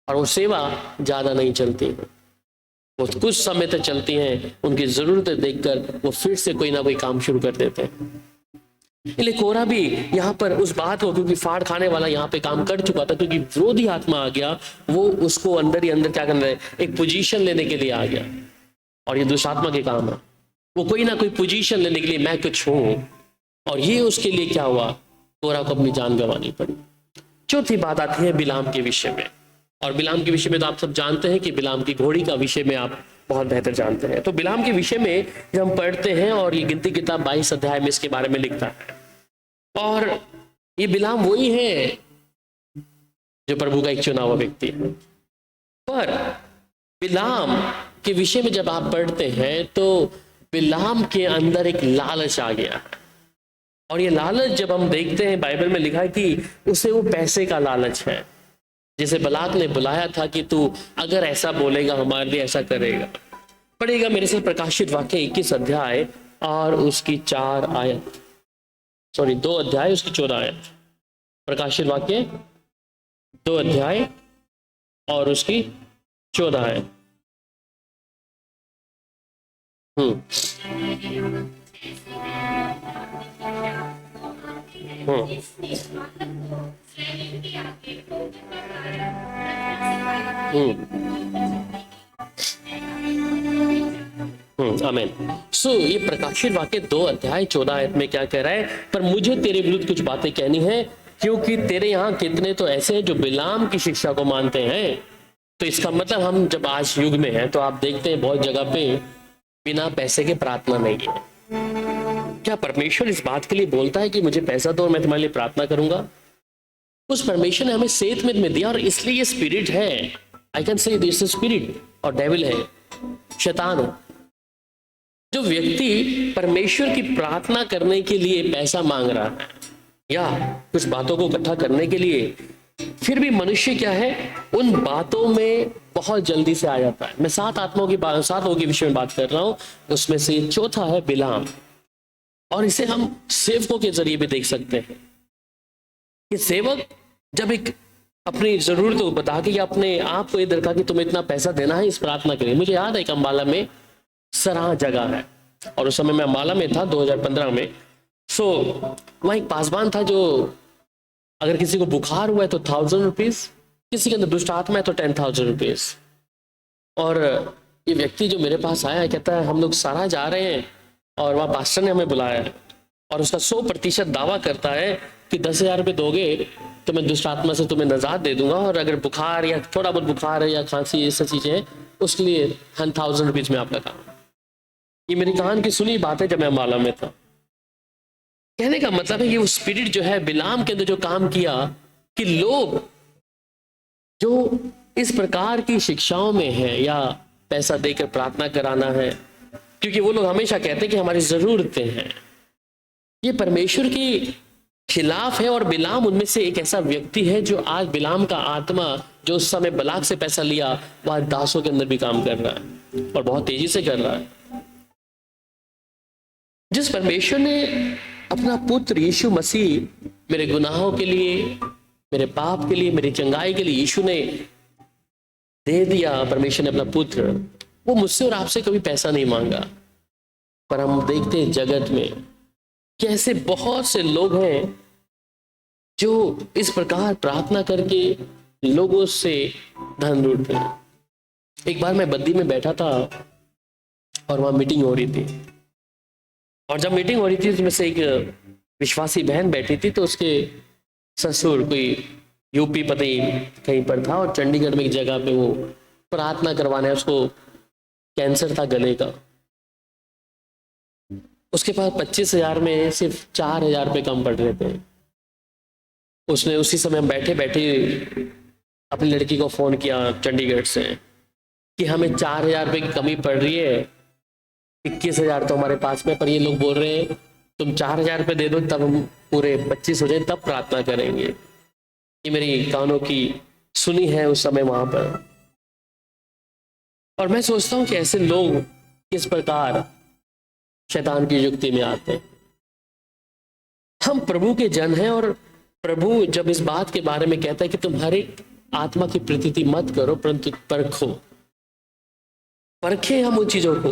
Speaker 1: और वो सेवा ज्यादा नहीं चलती है, वो कुछ समय तक चलती हैं, उनकी जरूरतें देखकर वो फिर से कोई ना कोई काम शुरू कर देते हैं। इसलिए कोरा भी यहाँ पर उस बात को, क्योंकि फाड़ खाने वाला यहाँ पे काम कर चुका था, क्योंकि विरोधी आत्मा आ गया, वो उसको अंदर ही अंदर क्या करना है, एक पोजीशन लेने के लिए आ गया। और ये दुष्ट आत्मा के काम है, वो कोई ना कोई पोजीशन लेने के लिए मैं कुछ हूं, और ये उसके लिए क्या हुआ, कोरा को अपनी जान गंवानी पड़ी। चौथी बात आती है बिलाम के विषय में। और बिलाम के विषय में तो आप सब जानते हैं कि बिलाम की घोड़ी का विषय में आप बहुत बेहतर जानते हैं। तो बिलाम के विषय में जब हम पढ़ते हैं, और ये गिनती किताब 22 अध्याय में इसके बारे में लिखता है, और ये बिलाम वही है जो प्रभु का एक चुना हुआ व्यक्ति है। पर बिलाम के विषय में जब आप पढ़ते हैं तो बिलाम के अंदर एक लालच आ गया, और ये लालच जब हम देखते हैं बाइबल में लिखा है कि उसे वो पैसे का लालच है। जैसे बलाक ने बुलाया था कि तू अगर ऐसा बोलेगा हमारे लिए ऐसा करेगा। पढ़ेगा मेरे से प्रकाशित वाक्य 21 अध्याय और उसकी 2 अध्याय उसकी 14 आयत। प्रकाशित वाक्य 2 अध्याय और उसकी 14 आयत। आमीन। सो ये प्रकाशित वाक्य 2 अध्याय 14 आयत में क्या कह रहा है, पर मुझे तेरे विरुद्ध कुछ बातें कहनी है, क्योंकि तेरे यहाँ कितने तो ऐसे हैं जो बिलाम की शिक्षा को मानते हैं। तो इसका मतलब हम जब आज युग में हैं तो आप देखते हैं बहुत जगह पे बिना पैसे के प्रार्थना नहीं है। क्या परमेश्वर इस बात के लिए बोलता है कि मुझे पैसा दो और मैं तुम्हारे लिए प्रार्थना करूंगा? उस परमेश्वर ने हमें सेहत में दिया, और इसलिए ये स्पिरिट है। I can say this spirit, और डेविल है, शैतान है। जो व्यक्ति परमेश्वर की प्रार्थना करने के लिए पैसा मांग रहा है या कुछ बातों को इकट्ठा करने के लिए, फिर भी मनुष्य क्या है, उन बातों में बहुत जल्दी से आ जाता है। मैं 7 आत्माओं के विषय में बात कर रहा हूं, उसमें से चौथा है बिलाम। और इसे हम सेवकों के जरिए भी देख सकते हैं कि सेवक जब एक अपनी जरूरत को बता के अपने आप को इधर कहा कि तुम्हें इतना पैसा देना है इस प्रार्थना के लिए। मुझे याद है कि अम्बाला में सराह जगह है, और उस समय मैं अम्बाला में था 2015 में। सो वहाँ एक पासवान था जो अगर किसी को बुखार हुआ है तो 1000 रुपीज, किसी के अंदर दुष्ट आत्मा है तो 10,000 रुपीज। और ये व्यक्ति जो मेरे पास आया कहता है हम लोग सराह जा रहे हैं और वहाँ पास्टर ने हमें बुलाया है, और उसका 100% दावा करता है कि 10,000 रुपये दोगे तो मैं दुष्ट आत्मा से तुम्हें नजात दे दूंगा, और अगर बुखार या थोड़ा बहुत बुखार है या खांसी ये सब चीजें हैं उसके लिए 1000 रुपीज में आपका काम। ये मेरी कान की सुनी बात है जब मैं अम्बाला में था। कहने का मतलब है कि वो स्पिरिट जो है बिलाम के अंदर जो काम किया कि लोग जो इस प्रकार की शिक्षाओं में है या पैसा देकर प्रार्थना कराना है, क्योंकि वो लोग हमेशा कहते हैं कि हमारी जरूरतें हैं, ये परमेश्वर के खिलाफ है। और बिलाम उनमें से एक ऐसा व्यक्ति है जो आज बिलाम का आत्मा जो उस समय बलाक से पैसा लिया वह दासों के अंदर भी काम कर रहा है, और बहुत तेजी से कर रहा है। जिस परमेश्वर ने अपना पुत्र यीशु मसीह मेरे गुनाहों के लिए, मेरे पाप के लिए, मेरी चंगाई के लिए यीशु ने दे दिया, परमेश्वर ने अपना पुत्र, वो मुझसे और आपसे कभी पैसा नहीं मांगा। पर हम देखते हैं जगत में कि ऐसे बहुत से लोग हैं जो इस प्रकार प्रार्थना करके लोगों से धन लूटते हैं। एक बार मैं बद्दी में बैठा था और वहां मीटिंग हो रही थी, और जब मीटिंग हो रही थी उसमें से एक विश्वासी बहन बैठी थी, तो उसके ससुर कोई यूपी पता कहीं पर था, और चंडीगढ़ में एक जगह पे वो प्रार्थना करवाने, उसको कैंसर था गले का, उसके पास 25,000 में सिर्फ 4,000 रुपये कम पड़ रहे थे। उसने उसी समय बैठे बैठे अपनी लड़की को फोन किया चंडीगढ़ से कि हमें 4,000 रुपये की कमी पड़ रही है, 21,000 तो हमारे पास में, पर ये लोग बोल रहे हैं तुम 4,000 रुपये दे दो तब हम पूरे 25 हो जाए तब प्रार्थना करेंगे। ये मेरी कानों की सुनी है उस समय वहां पर। और मैं सोचता हूं कि ऐसे लोग किस प्रकार शैतान की युक्ति में आते हैं। हम प्रभु के जन हैं और प्रभु जब इस बात के बारे में कहता है कि तुम हर एक आत्मा की प्रतीति मत करो परंतु परखे हम उन चीजों को।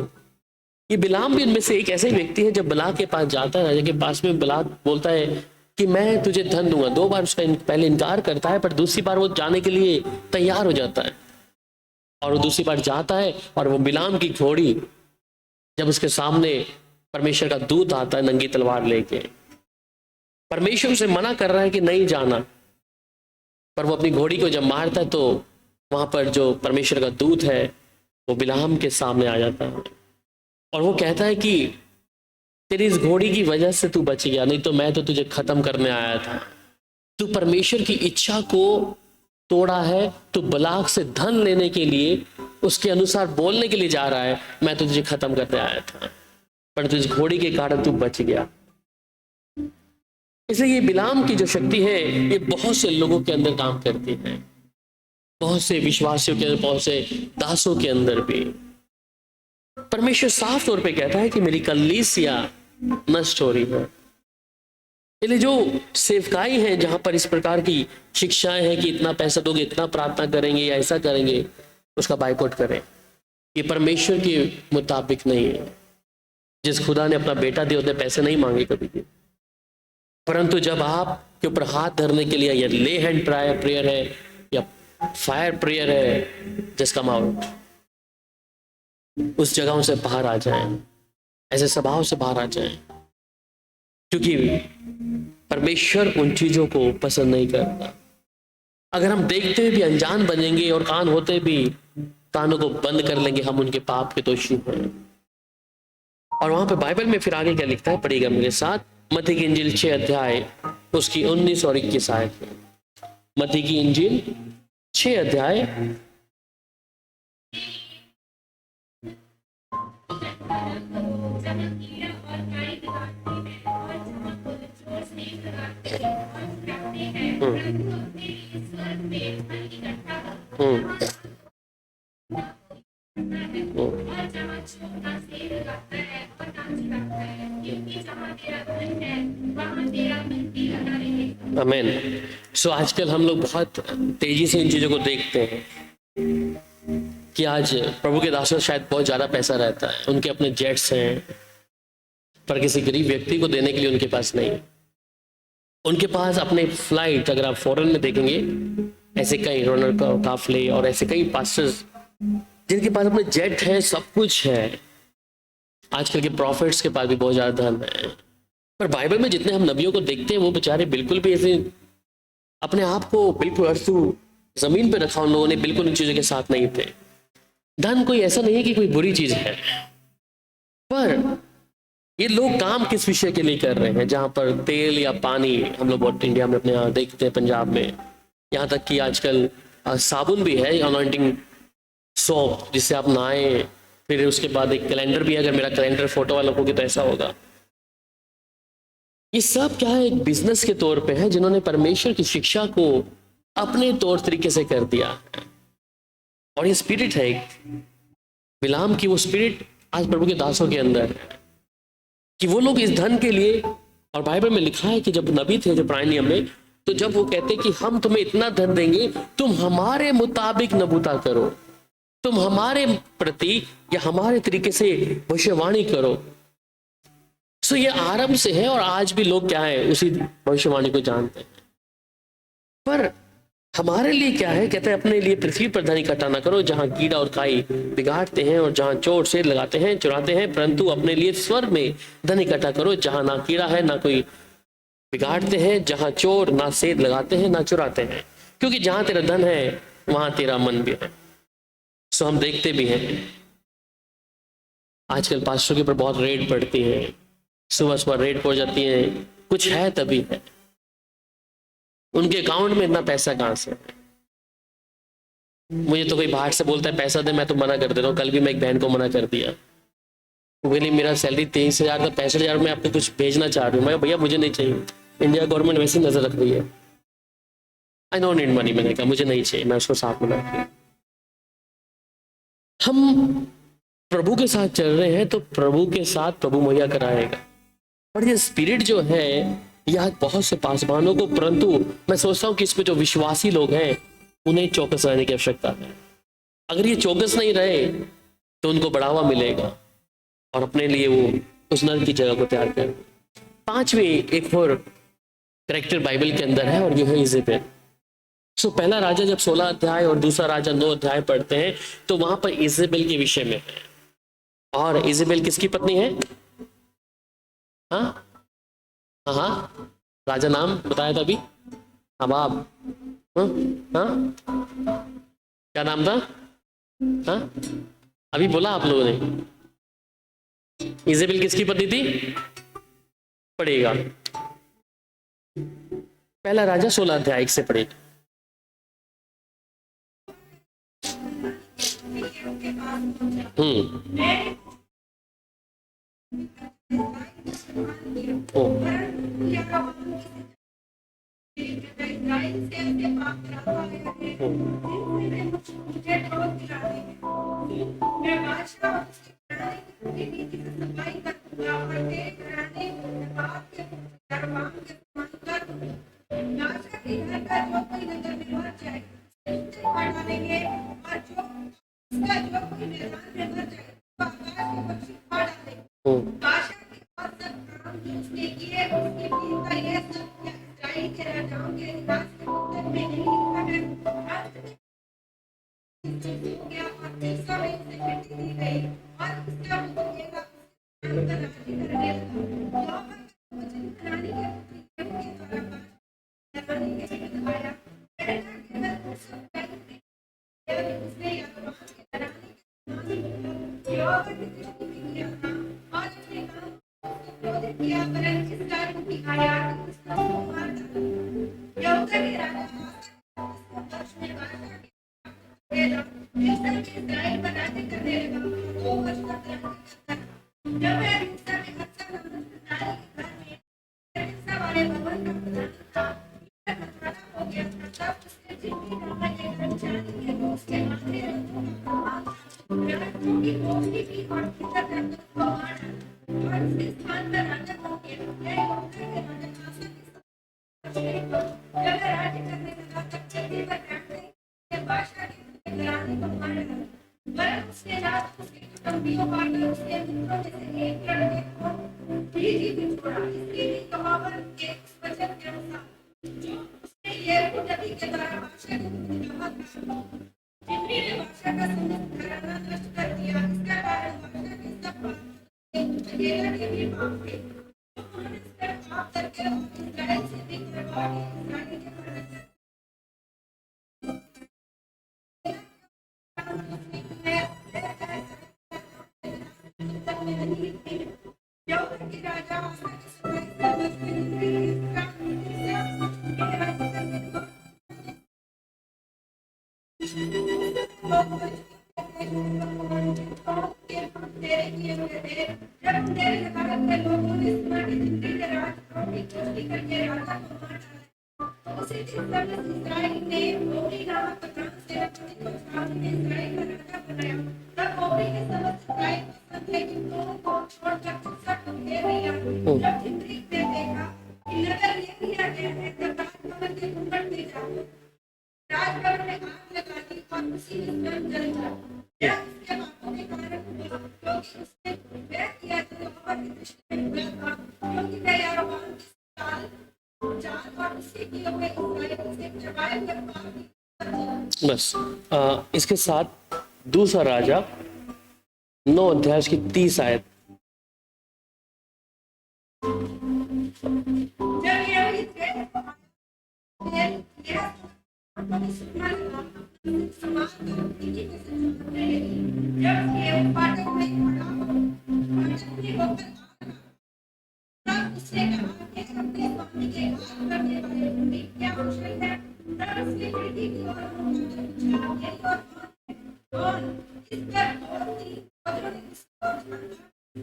Speaker 1: ये बिलाम भी उनमें से एक ऐसा ही व्यक्ति है जब बलाक के पास जाता है, राजा के पास में, बलाक बोलता है कि मैं तुझे धन दूंगा। 2 बार उसका पहले इनकार करता है, पर दूसरी बार वो जाने के लिए तैयार हो जाता है और वो दूसरी बार जाता है। और वो बिलाम की घोड़ी जब उसके सामने परमेश्वर का दूत आता है नंगी तलवार लेके, परमेश्वर उसे मना कर रहा है कि नहीं जाना, पर वो अपनी घोड़ी को जब मारता है तो वहां पर जो परमेश्वर का दूत है वो बिलाम के सामने आ जाता है और वो कहता है कि तेरी इस घोड़ी की वजह से तू बच गया, नहीं तो मैं तो तुझे खत्म करने आया था। तू परमेश्वर की इच्छा को तोड़ा है, तू बलाक से धन लेने के लिए उसके अनुसार बोलने के लिए जा रहा है, मैं तो तुझे खत्म करने आया था, पर तुझ घोड़ी के कारण तू बच गया। इसलिए ये बिलाम की जो शक्ति है ये बहुत से लोगों के अंदर काम करती है, बहुत से विश्वासियों के अंदर, बहुत से दासों के अंदर भी। परमेश्वर साफ तौर पे कहता है कि मेरी कलीसिया नष्ट हो रही है। इसलिए जो सेवकाई है जहां पर इस प्रकार की शिक्षाएं हैं कि इतना पैसा दोगे, इतना प्रार्थना करेंगे या ऐसा करेंगे, उसका बाइकआउट करें। ये परमेश्वर के मुताबिक नहीं है। जिस खुदा ने अपना बेटा दिया उसने पैसे नहीं मांगे कभी भी, परंतु जब आपके ऊपर हाथ धरने के लिए या ले हैंड प्रेयर है या फायर प्रेयर है, जिसका माउंट, उस जगहों से बाहर आ जाएं, ऐसे सभाओं से बाहर आ जाएं, क्योंकि परमेश्वर उन चीजों को पसंद नहीं करता। अगर हम देखते हुए भी अनजान बनेंगे और कान होते भी कानों को बंद कर लेंगे, हम उनके पाप के दोषी हैं। और वहां पे बाइबल में फिर आगे क्या लिखता है, पढ़िएगा मेरे साथ, मत्ती की इंजील 6 अध्याय उसकी 19 और 21 आयत। मत्ती की इंजील 6 अध्याय आमीन। सो आजकल हम लोग बहुत तेजी से इन चीजों को देखते हैं कि आज प्रभु के दासों शायद बहुत ज्यादा पैसा रहता है, उनके अपने जेट्स हैं, पर किसी गरीब व्यक्ति को देने के लिए उनके पास नहीं। उनके पास अपने फ्लाइट, अगर आप फॉरेन में देखेंगे ऐसे कई रोनर काफले और ऐसे कई पास्टर्स जिनके पास अपने जेट है, सब कुछ है। आजकल के प्रॉफिट्स के पास भी बहुत ज्यादा धन है, पर बाइबल में जितने हम नबियों को देखते हैं वो बेचारे बिल्कुल भी ऐसे अपने आप को बिल्कुल अर्थू जमीन पे रखा, उन लोगों ने बिल्कुल इन चीजों के साथ नहीं थे। धन कोई ऐसा नहीं है कि कोई बुरी चीज है, पर ये लोग काम किस विषय के लिए कर रहे हैं, जहां पर तेल या पानी, हम लोग बहुत इंडिया में अपने यहाँ देखते हैं, पंजाब में यहाँ तक कि आजकल साबुन भी है, अनॉइंटिंग सोप, जिससे आप नहाए। फिर उसके बाद एक कैलेंडर भी है, अगर मेरा कैलेंडर फोटो वाला होगी तो ऐसा होगा। ये सब क्या है, एक बिजनेस के तौर पे है, जिन्होंने परमेश्वर की शिक्षा को अपने तौर तरीके से कर दिया। और ये स्पिरिट है बिलाम की, वो स्पिरिट आज प्रभु के दासों के अंदर है कि वो लोग इस धन के लिए, और बाइबल में लिखा है कि जब नबी थे जो पुराने नियम में, तो जब वो कहते कि हम तुम्हें इतना धन देंगे, तुम हमारे मुताबिक नबूता करो, तुम हमारे प्रति या हमारे तरीके से भविष्यवाणी करो। सो ये आरंभ से है और आज भी लोग क्या है, उसी भविष्यवाणी को जानते हैं। पर हमारे लिए क्या है, कहते हैं अपने लिए पृथ्वी पर धन इकट्ठा ना करो जहां कीड़ा और काई बिगाड़ते हैं और जहां चोर से लगाते हैं, चुराते हैं, परंतु अपने लिए स्वर्ग में धन इकट्ठा करो जहां ना कीड़ा है ना कोई बिगाड़ते हैं, जहां चोर ना सेध लगाते हैं ना चुराते हैं, क्योंकि जहां तेरा धन है वहां तेरा मन भी है। सो हम देखते भी हैं आजकल पास्टरों के ऊपर बहुत रेड पड़ती है, सुबह सुबह रेड पड़ जाती है, कुछ है तभी है, उनके अकाउंट में इतना पैसा कहां से है। मुझे तो कोई बाहर से बोलता है पैसा दे, मैं तो मना कर देता हूँ। कल भी मैं एक बहन को मना कर दिया, बोले मेरा सैलरी 23,000 था, 65,000 में आपको कुछ भेजना चाह रही हूँ। मैं भैया मुझे नहीं चाहिए, इंडिया गवर्नमेंट वैसे ही नजर रख रही है। आई डोंट नीड मनी, मैंने कहा मुझे नहीं चाहिए, मैं उसको साथ में रख दिया। हम प्रभु के साथ चल रहे हैं तो प्रभु के साथ प्रभु मुहैया कराएगा। और ये स्पिरिट जो है यह बहुत से पासवानों को, परंतु मैं सोचता हूँ कि इसमें जो विश्वासी लोग हैं उन्हें चौकस रहने की आवश्यकता है। अगर ये चौकस नहीं रहे तो उनको बढ़ावा मिलेगा और अपने लिए वो उस नर की जगह को तैयार करें। पांचवी एक और करेक्टर बाइबल के अंदर है और जो है इजेबेल। सो पहला राजा जब 16 अध्याय और दूसरा राजा 9 अध्याय पढ़ते हैं तो वहां पर इजेबेल के विषय में है। और इजेबेल किसकी पत्नी है? हाँ हाँ, राजा नाम बताया था अभी, अबाब। हाँ हाँ, क्या नाम था? हाँ अभी बोला आप लोगों ने। इजेबेल किसकी पत्नी थी? पढ़ेगा पहला राजा 16 अध्याय से पढ़ेगा। ओ बस इसके साथ दूसरा राजा 9 अध्याय की 30 आयत।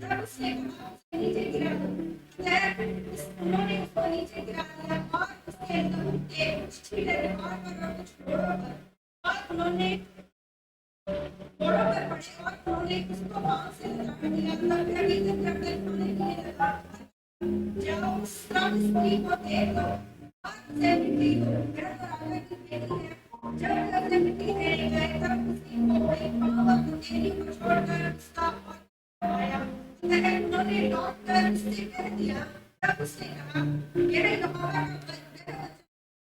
Speaker 2: तब उसने कहा उसे नीचे गिरा दो। उन्होंने उसको नीचे गिरा दिया और उसके लहू के कुछ छींटे दीवार पर और कुछ घोड़ों पर, और उन्होंने घोड़ों पर पड़े और उन्होंने उसको पांव से लगा दिया। तब वह भीतर जब तक खाने के लिए लगा, जाओ उस स्त्री को देख लो और उसे मिट्टी दो, वह तो राजा की बेटी है। जब वे उसे मिट्टी देने गए तब उसकी घोड़ी पांव और हथेली को छोड़कर उसका हाथ आया। तब उन्होंने लौटकर उससे कह दिया, तब उसने कहा, मेरे यहोवा का वचन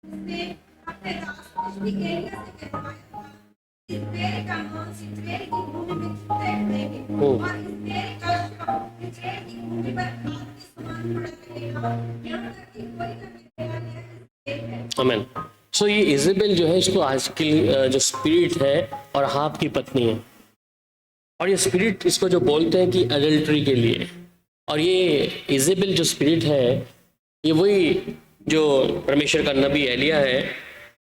Speaker 2: उसने अपने दास कुशबी एलिय्याह से कहलवाया था, इस बेर का मांस इस्राएल की भूमि में छूते रहेंगे और इस बेर का शव इस्राएल की भूमि पर खाद के समान पड़ा रहेगा, यहाँ तक कि कोई न मिलेगा यह इस बेर है।
Speaker 1: आमीन। सो ये इजेबेल जो है, इसको आज की जो स्पिरिट है और हाप की पत्नी है, और ये स्पिरिट इसको जो बोलते हैं कि अडल्ट्री के लिए, और ये इजेबेल जो स्पिरिट है ये वही जो परमेश्वर का नबी एलिया है,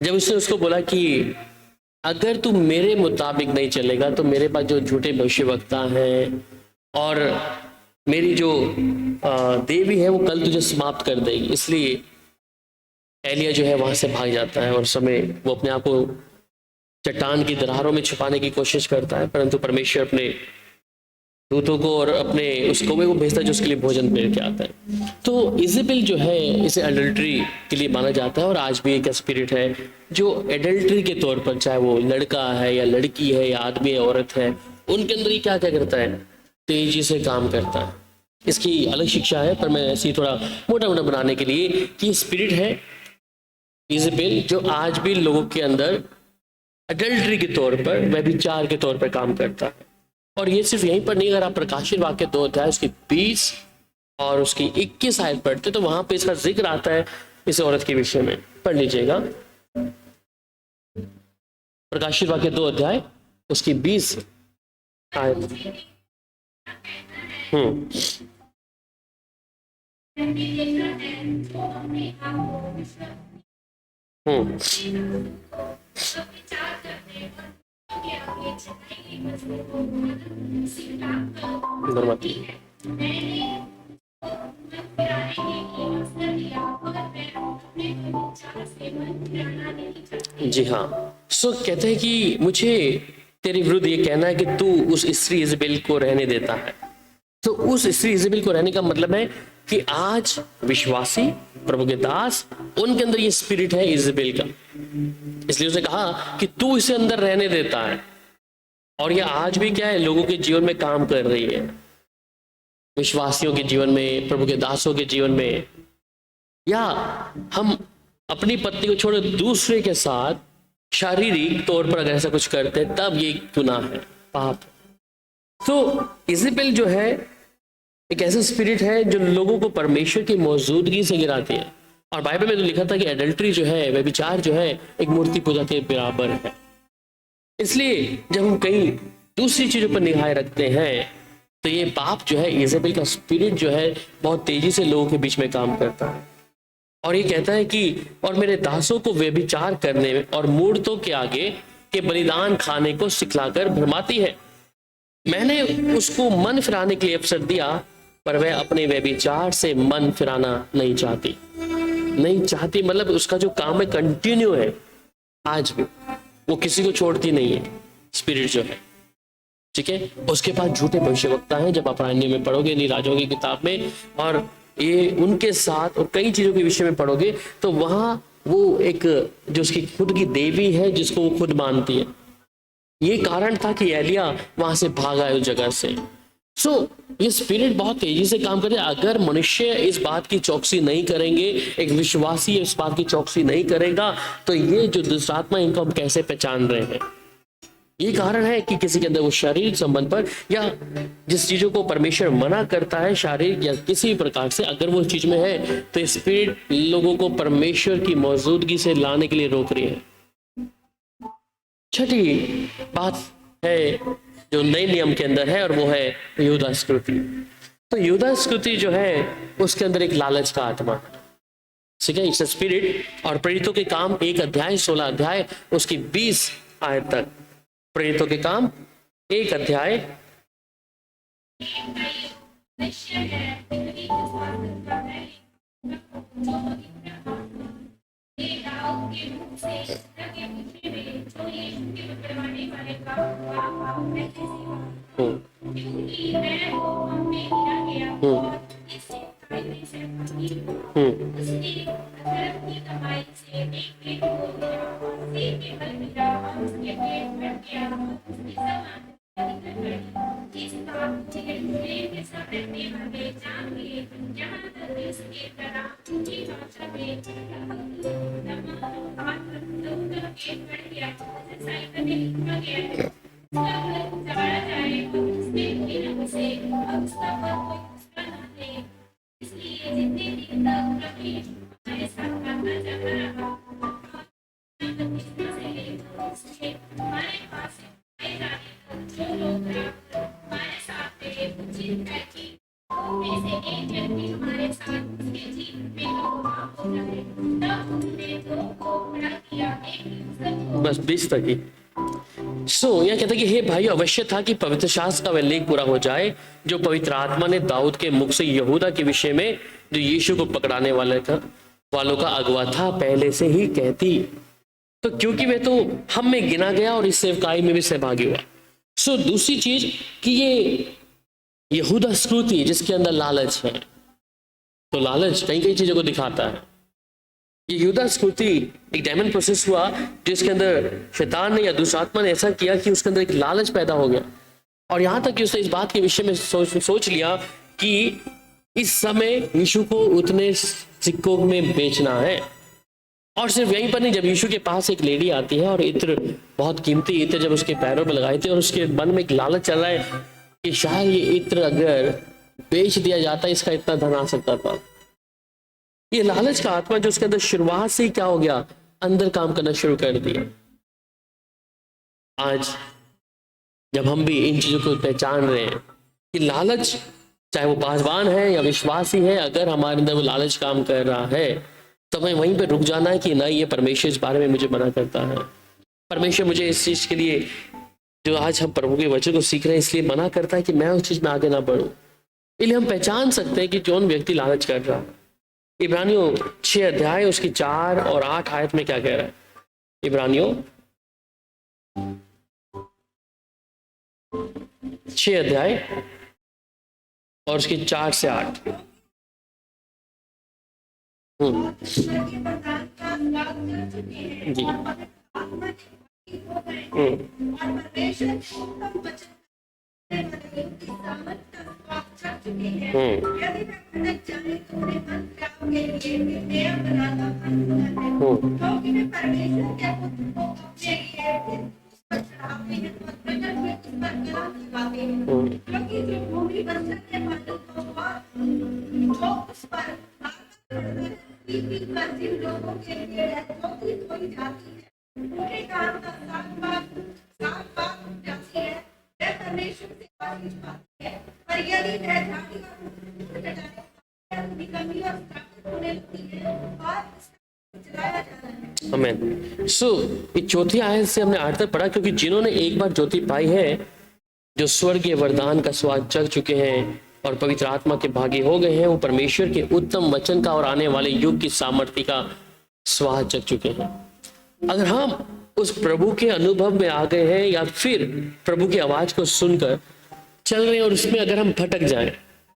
Speaker 1: जब उसने उसको बोला कि अगर तू मेरे मुताबिक नहीं चलेगा तो मेरे पास जो झूठे भविष्यवक्ता हैं और मेरी जो देवी है वो कल तुझे समाप्त कर देगी। इसलिए एलिया जो है वहां से भाग जाता है और समय वो अपने आप को चट्टान की दरारों में छुपाने की कोशिश करता है, परंतु परमेश्वर अपने दूतों को और अपने उस कौवे को भेजता है जो उसके लिए भोजन लेकर के आता है। तो इजेबेल जो है इसे अडल्ट्री के लिए माना जाता है, और आज भी एक स्पिरिट है जो एडल्ट्री के तौर पर, चाहे वो लड़का है या लड़की है या आदमी है औरत है, उनके अंदर ही क्या क्या करता है, तेजी से काम करता है। इसकी अलग शिक्षा है, पर मैं ऐसे ही थोड़ा मोटा मोटा बनाने के लिए कि स्पिरिट है इजेबेल जो आज भी लोगों के अंदर अडल्ट्री के तौर पर, व्यभिचार के तौर पर काम करता है। और ये सिर्फ यहीं पर नहीं, अगर आप प्रकाशित वाक्य 2 अध्याय उसकी 20 और उसकी 21 आयत पढ़ते तो वहां पे इसका जिक्र आता है इस औरत के विषय में। पढ़ लीजिएगा प्रकाशित वाक्य 2 अध्याय उसकी 20 आयत। जी हाँ। सो कहते हैं कि मुझे तेरे विरुद्ध ये कहना है कि तू उस स्त्री इजेबेल को रहने देता है। तो उस स्त्री इजेबेल को रहने का मतलब है कि आज विश्वासी प्रभु के दास, उनके अंदर ये स्पिरिट है इजेबेल का, इसलिए उसने कहा कि तू इसे अंदर रहने देता है। और ये आज भी क्या है, लोगों के जीवन में काम कर रही है, विश्वासियों के जीवन में, प्रभु के दासों के जीवन में। या हम अपनी पत्नी को छोड़ दूसरे के साथ शारीरिक तौर पर अगर ऐसा कुछ करते हैं तब ये गुनाह है, पाप। तो इजेबेल जो है एक ऐसा स्पिरिट है जो लोगों को परमेश्वर की मौजूदगी से गिराती है। और बाइबल में तो लिखा था कि एडल्ट्री जो है, व्यभिचार जो है, एक मूर्ति पूजा के बराबर है। इसलिए जब हम कहीं दूसरी चीजों पर निगाह रखते हैं तो ये पाप जो है, इजेबेल का स्पिरिट जो है, बहुत तेजी से लोगों के बीच में काम करता है। और ये कहता है कि और मेरे दासों को व्यभिचार करने में और मूर्तों के आगे के बलिदान खाने को सिखलाकर भरमाती है। मैंने उसको मन फिराने के लिए अवसर दिया, पर वह अपने व्यभिचार से मन फिराना नहीं चाहती। मतलब उसका जो काम है कंटिन्यू है, आज भी वो किसी को छोड़ती नहीं है स्पिरिट जो है, ठीक है। उसके पास झूठे भविष्यवक्ता हैं, जब आप अरण्य में पढ़ोगे नहीं राजाओं की किताब में, और ये उनके साथ और कई चीजों के विषय में पढ़ोगे तो वहां वो एक जो उसकी खुद की देवी है जिसको वो खुद मानती है। ये कारण था कि एलिया वहां से भागा उस जगह से। सो ये स्पिरिट बहुत तेजी से काम करे। अगर मनुष्य इस बात की चौकसी नहीं करेंगे, एक विश्वासी इस बात की चौकसी नहीं करेगा, तो ये जो दुष्टात्मा इनको हम कैसे पहचान रहे हैं। ये कारण है कि किसी के अंदर वो शारीरिक संबंध पर, या जिस चीजों को परमेश्वर मना करता है शारीरिक या किसी प्रकार से, अगर वो चीज में है तो स्पिरिट लोगों को परमेश्वर की मौजूदगी से लाने के लिए रोक रही है। छठी बात है जो नए नियम के अंदर है, और वो है यहूदा संस्कृति। तो यहूदा संस्कृति जो है उसके अंदर एक लालच का आत्मा, ठीक है, इट्स अ स्पिरिट। और प्रेरितों के काम 1 अध्याय 16 अध्याय उसकी 20 आयत तक, प्रेरितों के काम 1 अध्याय
Speaker 2: मनुष्य है, पृथ्वी के स्वास्थ्य का है, जो इतना आत्मा ये दाऊद के मुख से लगे पूछे में जो यीशु के पकड़वाने वाले का पहले से हुआ, क्योंकि मैं वो हम में गिरा गया और इससे फायदे से भागी हुआ। उसने अधर्म की कमाई से एक पेट हो गया और सिर के बल गिरा और उसके पेट फट गया और उसकी जबान निकल पड़ी। इस बात के सब रहने वाले जान लिए जहाँ तक इसके तरह ऊंची भाषा में तमाम लोगों का पेट फट गया जैसे साइबर में लिखा गया है। उसका फल जाड़ा जाए और उसने कोई न उसे और उसका फल कोई दूसरा न ले। इसलिए जितने दिन तक प्रभु यीशु हमारे साथ प्रार्थना करता रहा से लेकर उसके हमारे पास आए जाने तक जो लोग हमारे साथ थे, उचित है कि उन में से एक व्यक्ति हमारे साथ उसके जीवन में गवाह हो जाए। तब उन्होंने दो को खड़ा किया, एक दूसरे को
Speaker 1: बस 20 तक ही। यहाँ कहता है कि हे भाई, अवश्य था कि पवित्र शास्त्र का वह लेख पूरा हो जाए जो पवित्र आत्मा ने दाऊद के मुख से यहूदा के विषय में, जो यीशु को पकड़ाने वालों का अगवा था, पहले से ही कहती। तो क्योंकि वह तो हम में गिना गया और इस सेवकाई में भी सहभागी हुआ। दूसरी चीज कि ये यहूदा स्क्रूति जिसके अंदर लालच है, तो लालच कई कई चीजों को दिखाता है। ये यहूदा स्क्रूति एक डायमंड प्रोसेस हुआ जिसके अंदर शैतान ने या दुष्टात्मा ने ऐसा किया कि उसके अंदर एक लालच पैदा हो गया, और यहां तक कि उसने इस बात के विषय में सोच लिया कि इस समय यीशु को उतने सिक्कों में बेचना है। और सिर्फ यहीं पर नहीं, जब यीशु के पास एक लेडी आती है और इत्र, बहुत कीमती इत्र जब उसके पैरों पर लगाए थे, और उसके मन में एक लालच चल रहा है कि शायद ये इत्र अगर बेच दिया जाता इसका इतना धन आ सकता था। ये लालच का आत्मा जो उसके अंदर शुरुआत से ही क्या हो गया, अंदर काम करना शुरू कर दिया। आज जब हम भी इन चीजों को पहचान रहे हैं कि लालच, चाहे वो पासवान है या विश्वासी है, अगर हमारे अंदर वो लालच काम कर रहा है तो हमें वहीं पे रुक जाना है कि ना, ये परमेश्वर इस बारे में मुझे मना करता है। परमेश्वर मुझे इस चीज के लिए, जो आज हम प्रभु के वचन को सीख रहे हैं, इसलिए मना करता है कि मैं उस चीज में आगे ना बढ़ूं। इसलिए हम पहचान सकते हैं कि कौन व्यक्ति लालच कर रहा है। इब्रानियों 6 अध्याय उसकी 4 और 8 आयत में क्या कह रहा है? इब्रानियों 6 अध्याय और उसकी 4 से 8। जी
Speaker 2: लोगों के लिए कोई जाती है, उनके काम का सात बात जाती है, वह परमेश्वर से बात पाती है। पर यदि वह जाति और अपनी कमी और स्थापित होने लगती है और चलाया जाता है।
Speaker 1: आमीन। ये चौथी आयत से हमने 8 तक पढ़ा, क्योंकि जिन्होंने एक बार ज्योति पाई है, जो स्वर्गीय वरदान का स्वाद चख चुके हैं और पवित्र आत्मा के भागी हो गए हैं, वो परमेश्वर के उत्तम वचन का और आने वाले युग की सामर्थ्य का स्वाद चख चुके हैं। अगर हम उस प्रभु के अनुभव में आ गए हैं या फिर प्रभु की आवाज को सुनकर चल रहे हैं और उसमें अगर हम भटक जाएं,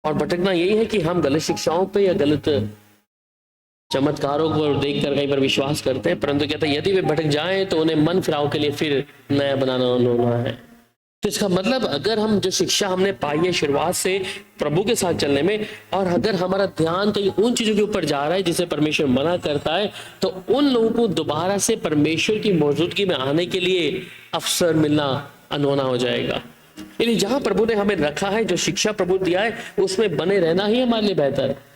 Speaker 1: और भटकना यही है कि हम गलत शिक्षाओं पे या गलत चमत्कारों को देखकर कहीं पर विश्वास करते हैं, परंतु कहता है यदि वे भटक जाएं तो उन्हें मन फिराव के लिए फिर नया बनाना होना है। तो इसका मतलब अगर हम जो शिक्षा हमने पाई है शुरुआत से प्रभु के साथ चलने में, और अगर हमारा ध्यान कहीं उन चीजों के ऊपर जा रहा है जिसे परमेश्वर मना करता है, तो उन लोगों को दोबारा से परमेश्वर की मौजूदगी में आने के लिए अवसर मिलना अनहोना हो जाएगा। यानी जहां प्रभु ने हमें रखा है, जो शिक्षा प्रभु दिया है, उसमें बने रहना ही हमारे लिए बेहतर है।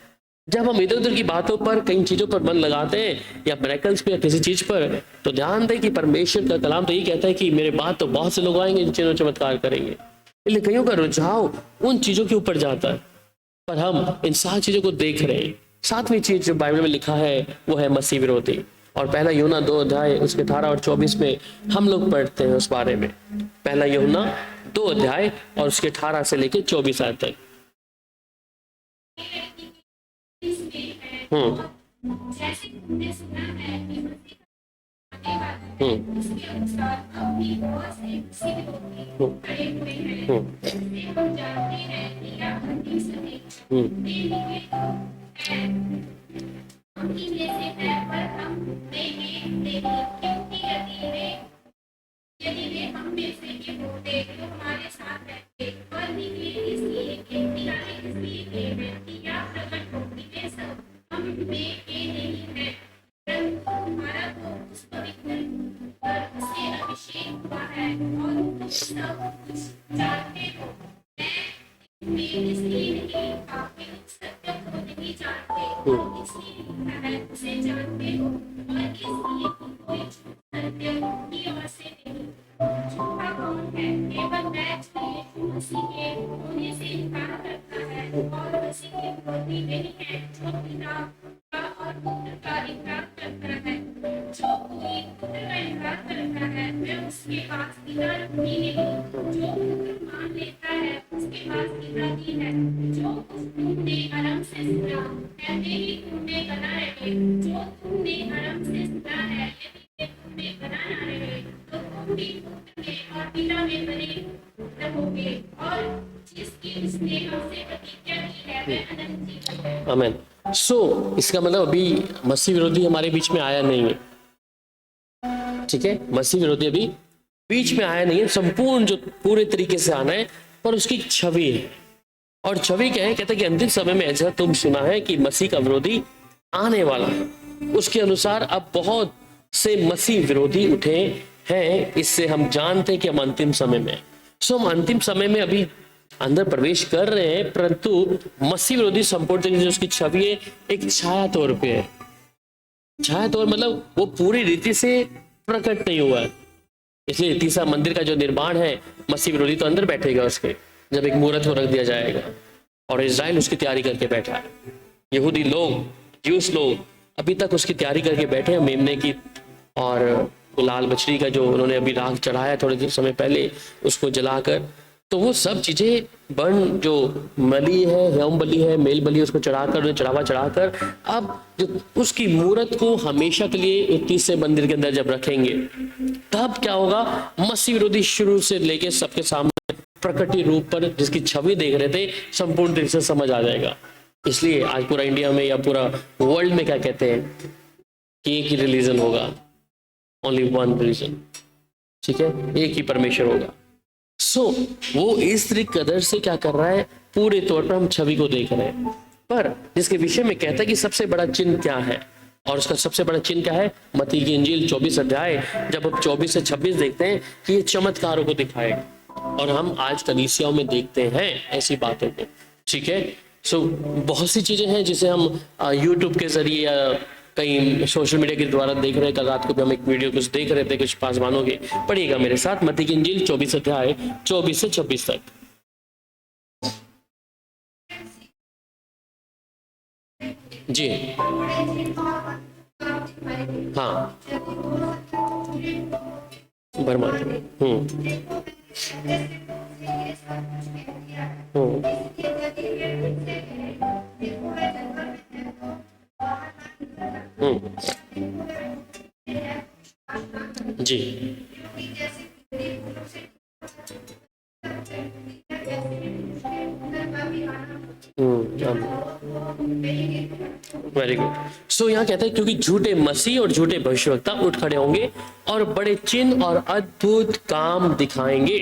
Speaker 1: जब हम इधर उधर की बातों पर, कई चीजों पर मन लगाते हैं या ब्रेकल्स पे या किसी चीज पर, तो ध्यान दें कि परमेश्वर का कलाम तो ये कहता है कि मेरे बाद तो बहुत से लोग आएंगे जिन्होंने चमत्कार करेंगे। इसलिए कईयों का रुझाव उन चीजों के ऊपर जाता है, पर हम इन 7 चीजों को देख रहे हैं। 7वीं चीज जो बाइबल में लिखा है वो है मसीह विरोधी, और पहला यूहन्ना 2 अध्याय उसके 18 और 24 में हम लोग पढ़ते हैं उस बारे में। पहला यूहन्ना 2 अध्याय और उसके 18 से लेकर 24 आयत तक।
Speaker 2: जैसे तुमने सुना है कि मसीह आने वाला है, उसके अनुसार अब भी बहुत से मसीह लोग खड़े हुए हैं, जिससे हम जानते हैं कि यह अंतिम समय है। हम इनमें से है, पर हम देंगे नहीं, क्योंकि यदि वे हम में से के होते तो हमारे साथ रहते, पर निकले इसलिए के व्यक्ति या प्रकट होती वे सब हम में के नहीं है, परंतु हमारा तो उस पवित्र पर से अभिषेक हुआ है और तुम सब कुछ जानते हो। मैं इसलिए नहीं लिखा कि तुम सत्य को नहीं जानते, और इसलिए लिखा है उसे जानते हो, और इसलिए कि कोई झूठ सत्य की ओर से नहीं। झूठा कौन है? केवल मैं जो यीशु मसीह के होने से इनकार करता है और मसीह के विरोधी नहीं है, जो पिता का और पुत्र का इनकार करता है। जो कोई पुत्र का इनकार करता है वह उसके पास पिता भी नहीं, जो पुत्र मान लेता है उसके पास पिता भी है। जो कुछ तुमने आरंभ से सुना कहते ही तुमने बना रहे, जो तुमने आरंभ से सुना है यदि तुमने बना ना रहे तो तुम भी पुत्र में और पिता में बने रहोगे, और जिसकी उसने हमसे प्रतिज्ञा की है वह अनंत जीवन है।
Speaker 1: आमीन। सो इसका मतलब अभी मसीह विरोधी हमारे बीच में आया नहीं है, ठीक है। मसीह विरोधी अभी बीच में आया नहीं है, संपूर्ण जो पूरे तरीके से आना है, पर उसकी एक छवि है। और छवि क्या है? कहते हैं कि अंतिम समय में ऐसा तुम सुना है कि मसीह का विरोधी आने वाला है। उसके अनुसार अब बहुत से मसीह विरोधी उठे हैं, इससे हम जानते हैं कि हम अंतिम समय में। सो हम अंतिम समय में अभी अंदर प्रवेश कर रहे हैं, परंतु मसीह विरोधी संपूर्ण तरीके से उसकी छवि है, एक छाया तौर पे है। छाया तौर मतलब वो पूरी रीति से प्रकट नहीं हुआ है। इसलिए तीसरा मंदिर का जो निर्माण है, मसीह विरोधी तो अंदर बैठेगा उसके, जब एक मूर्त को रख दिया जाएगा, और इजराइल उसकी तैयारी करके बैठा है। यहूदी लोग, ज्यूस लोग अभी तक उसकी तैयारी करके बैठे हैं मेमने की, और लाल बछड़ी का जो उन्होंने अभी राख चढ़ाया थोड़े समय पहले, उसको जलाकर। तो वो सब चीजें बन जो बलि है, होम बलि है, मेल बलि, उसको चढ़ाकर, उन्हें चढ़ावा चढ़ाकर, अब जो उसकी मूर्त को हमेशा के लिए एक तीसरे मंदिर के अंदर जब रखेंगे, तब क्या होगा? मसीह विरोधी शुरू से लेके सबके सामने प्रकटी रूप पर जिसकी छवि देख रहे थे, संपूर्ण तरीके से समझ आ जाएगा। इसलिए आज पूरा इंडिया में या पूरा वर्ल्ड में क्या कहते हैं कि एक ही रिलीजन होगा, ओनली वन रिलीजन, ठीक है, एक ही परमेश्वर होगा। सो वो इस तरीके कदर से क्या कर रहा है? पूरे तौर पर हम छवि को देख रहे हैं, पर जिसके विषय में कहता है कि सबसे बड़ा चिन्ह क्या है, और उसका सबसे बड़ा चिन्ह क्या है? मत्ती की इंजील 24 अध्याय, जब हम 24 से 26 देखते हैं कि ये चमत्कारों को दिखाएगा, और हम आज कलीसियाओं में देखते हैं ऐसी बातों को, ठीक है। सो बहुत सी चीजें हैं जिसे हम यूट्यूब के जरिए या कहीं सोशल मीडिया के द्वारा देख रहे हैं। कल रात को भी हम एक वीडियो कुछ देख रहे थे कुछ पासवानों के। पढ़िएगा मेरे साथ मत्ती की इंजील 24 अध्याय 24 से 26 तक। जी हाँ, बरमाते जी वेरी गुड। सो यहाँ कहता है क्योंकि झूठे मसीह और झूठे भविष्यवक्ता उठ खड़े होंगे और बड़े चिन्ह और अद्भुत काम दिखाएंगे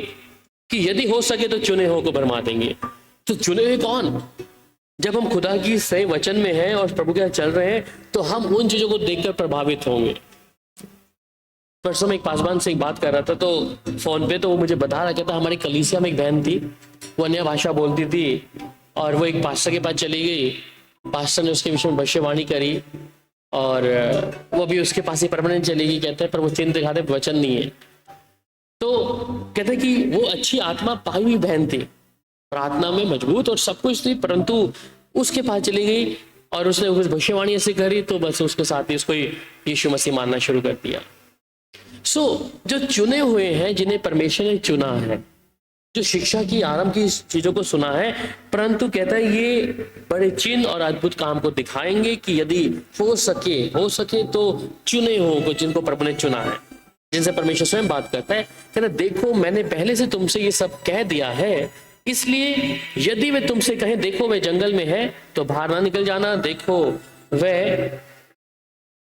Speaker 1: कि यदि हो सके तो चुने हुए को भरमा देंगे। तो चुने हुए कौन? जब हम खुदा की सही वचन में हैं और प्रभु के साथ चल रहे हैं तो हम उन चीजों को देखकर प्रभावित होंगे। परसों में एक पासवान से एक बात कर रहा था तो फोन पे, तो वो मुझे बता रहा था हमारी कलीसिया में एक बहन थी, वो अन्य भाषा बोलती थी और वो एक पास्टर के पास चली गई। पास्टर ने उसके विषय में भविष्यवाणी करी और वो भी उसके पास ही परमानेंट चली गई। कहते हैं पर वो चिन्ह दिखाते वचन नहीं है। तो कहते कि वो अच्छी आत्मा पाई हुई बहन थी, प्रार्थना में मजबूत और सब कुछ थी, परंतु उसके पास चली गई और उसने कुछ भविष्यवाणी ऐसी करी तो बस उसके साथ ही उसको यीशु मसीह मानना शुरू कर दिया। सो जो चुने हुए हैं, जिन्हें परमेश्वर ने चुना है, जो शिक्षा की आरंभ की चीजों को सुना है, परंतु कहता है ये बड़े चिन्ह और अद्भुत काम को दिखाएंगे कि यदि हो सके तो चुने हो को, जिनको प्रभु ने चुना है, जिनसे परमेश्वर स्वयं बात करता है। कहता है देखो मैंने पहले से तुमसे ये सब कह दिया है, इसलिए यदि वे तुमसे कहें देखो वे जंगल में है तो बाहर ना निकल जाना, देखो वह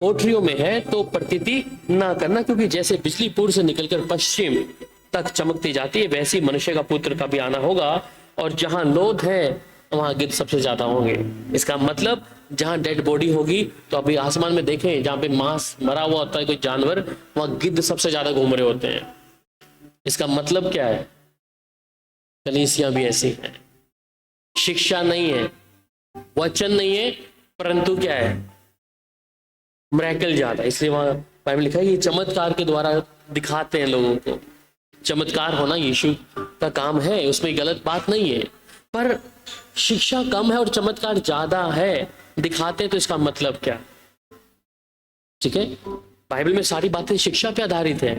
Speaker 1: कोठरियों में है तो प्रतीति ना करना, क्योंकि जैसे बिजली पूर्व से निकलकर पश्चिम तक चमकती जाती है, वैसी मनुष्य का पुत्र का भी आना होगा। और जहां लोथ है वहां गिद्ध सबसे ज्यादा होंगे। इसका मतलब जहां डेड बॉडी होगी, तो अभी आसमान में देखें जहां पे मांस मरा हुआ होता है कोई जानवर, वहां गिद्ध सबसे ज्यादा घूम रहे होते हैं। इसका मतलब क्या है? कलीसिया भी ऐसी है, शिक्षा नहीं है, वचन नहीं है, परंतु क्या है? मिरेकल ज्यादा। इसलिए वहां बाइबल लिखा है ये चमत्कार के द्वारा दिखाते हैं लोगों को। चमत्कार होना यीशु का काम है, उसमें गलत बात नहीं है, पर शिक्षा कम है और चमत्कार ज्यादा है दिखाते, तो इसका मतलब क्या? ठीक है, बाइबल में सारी बातें शिक्षा पे आधारित है।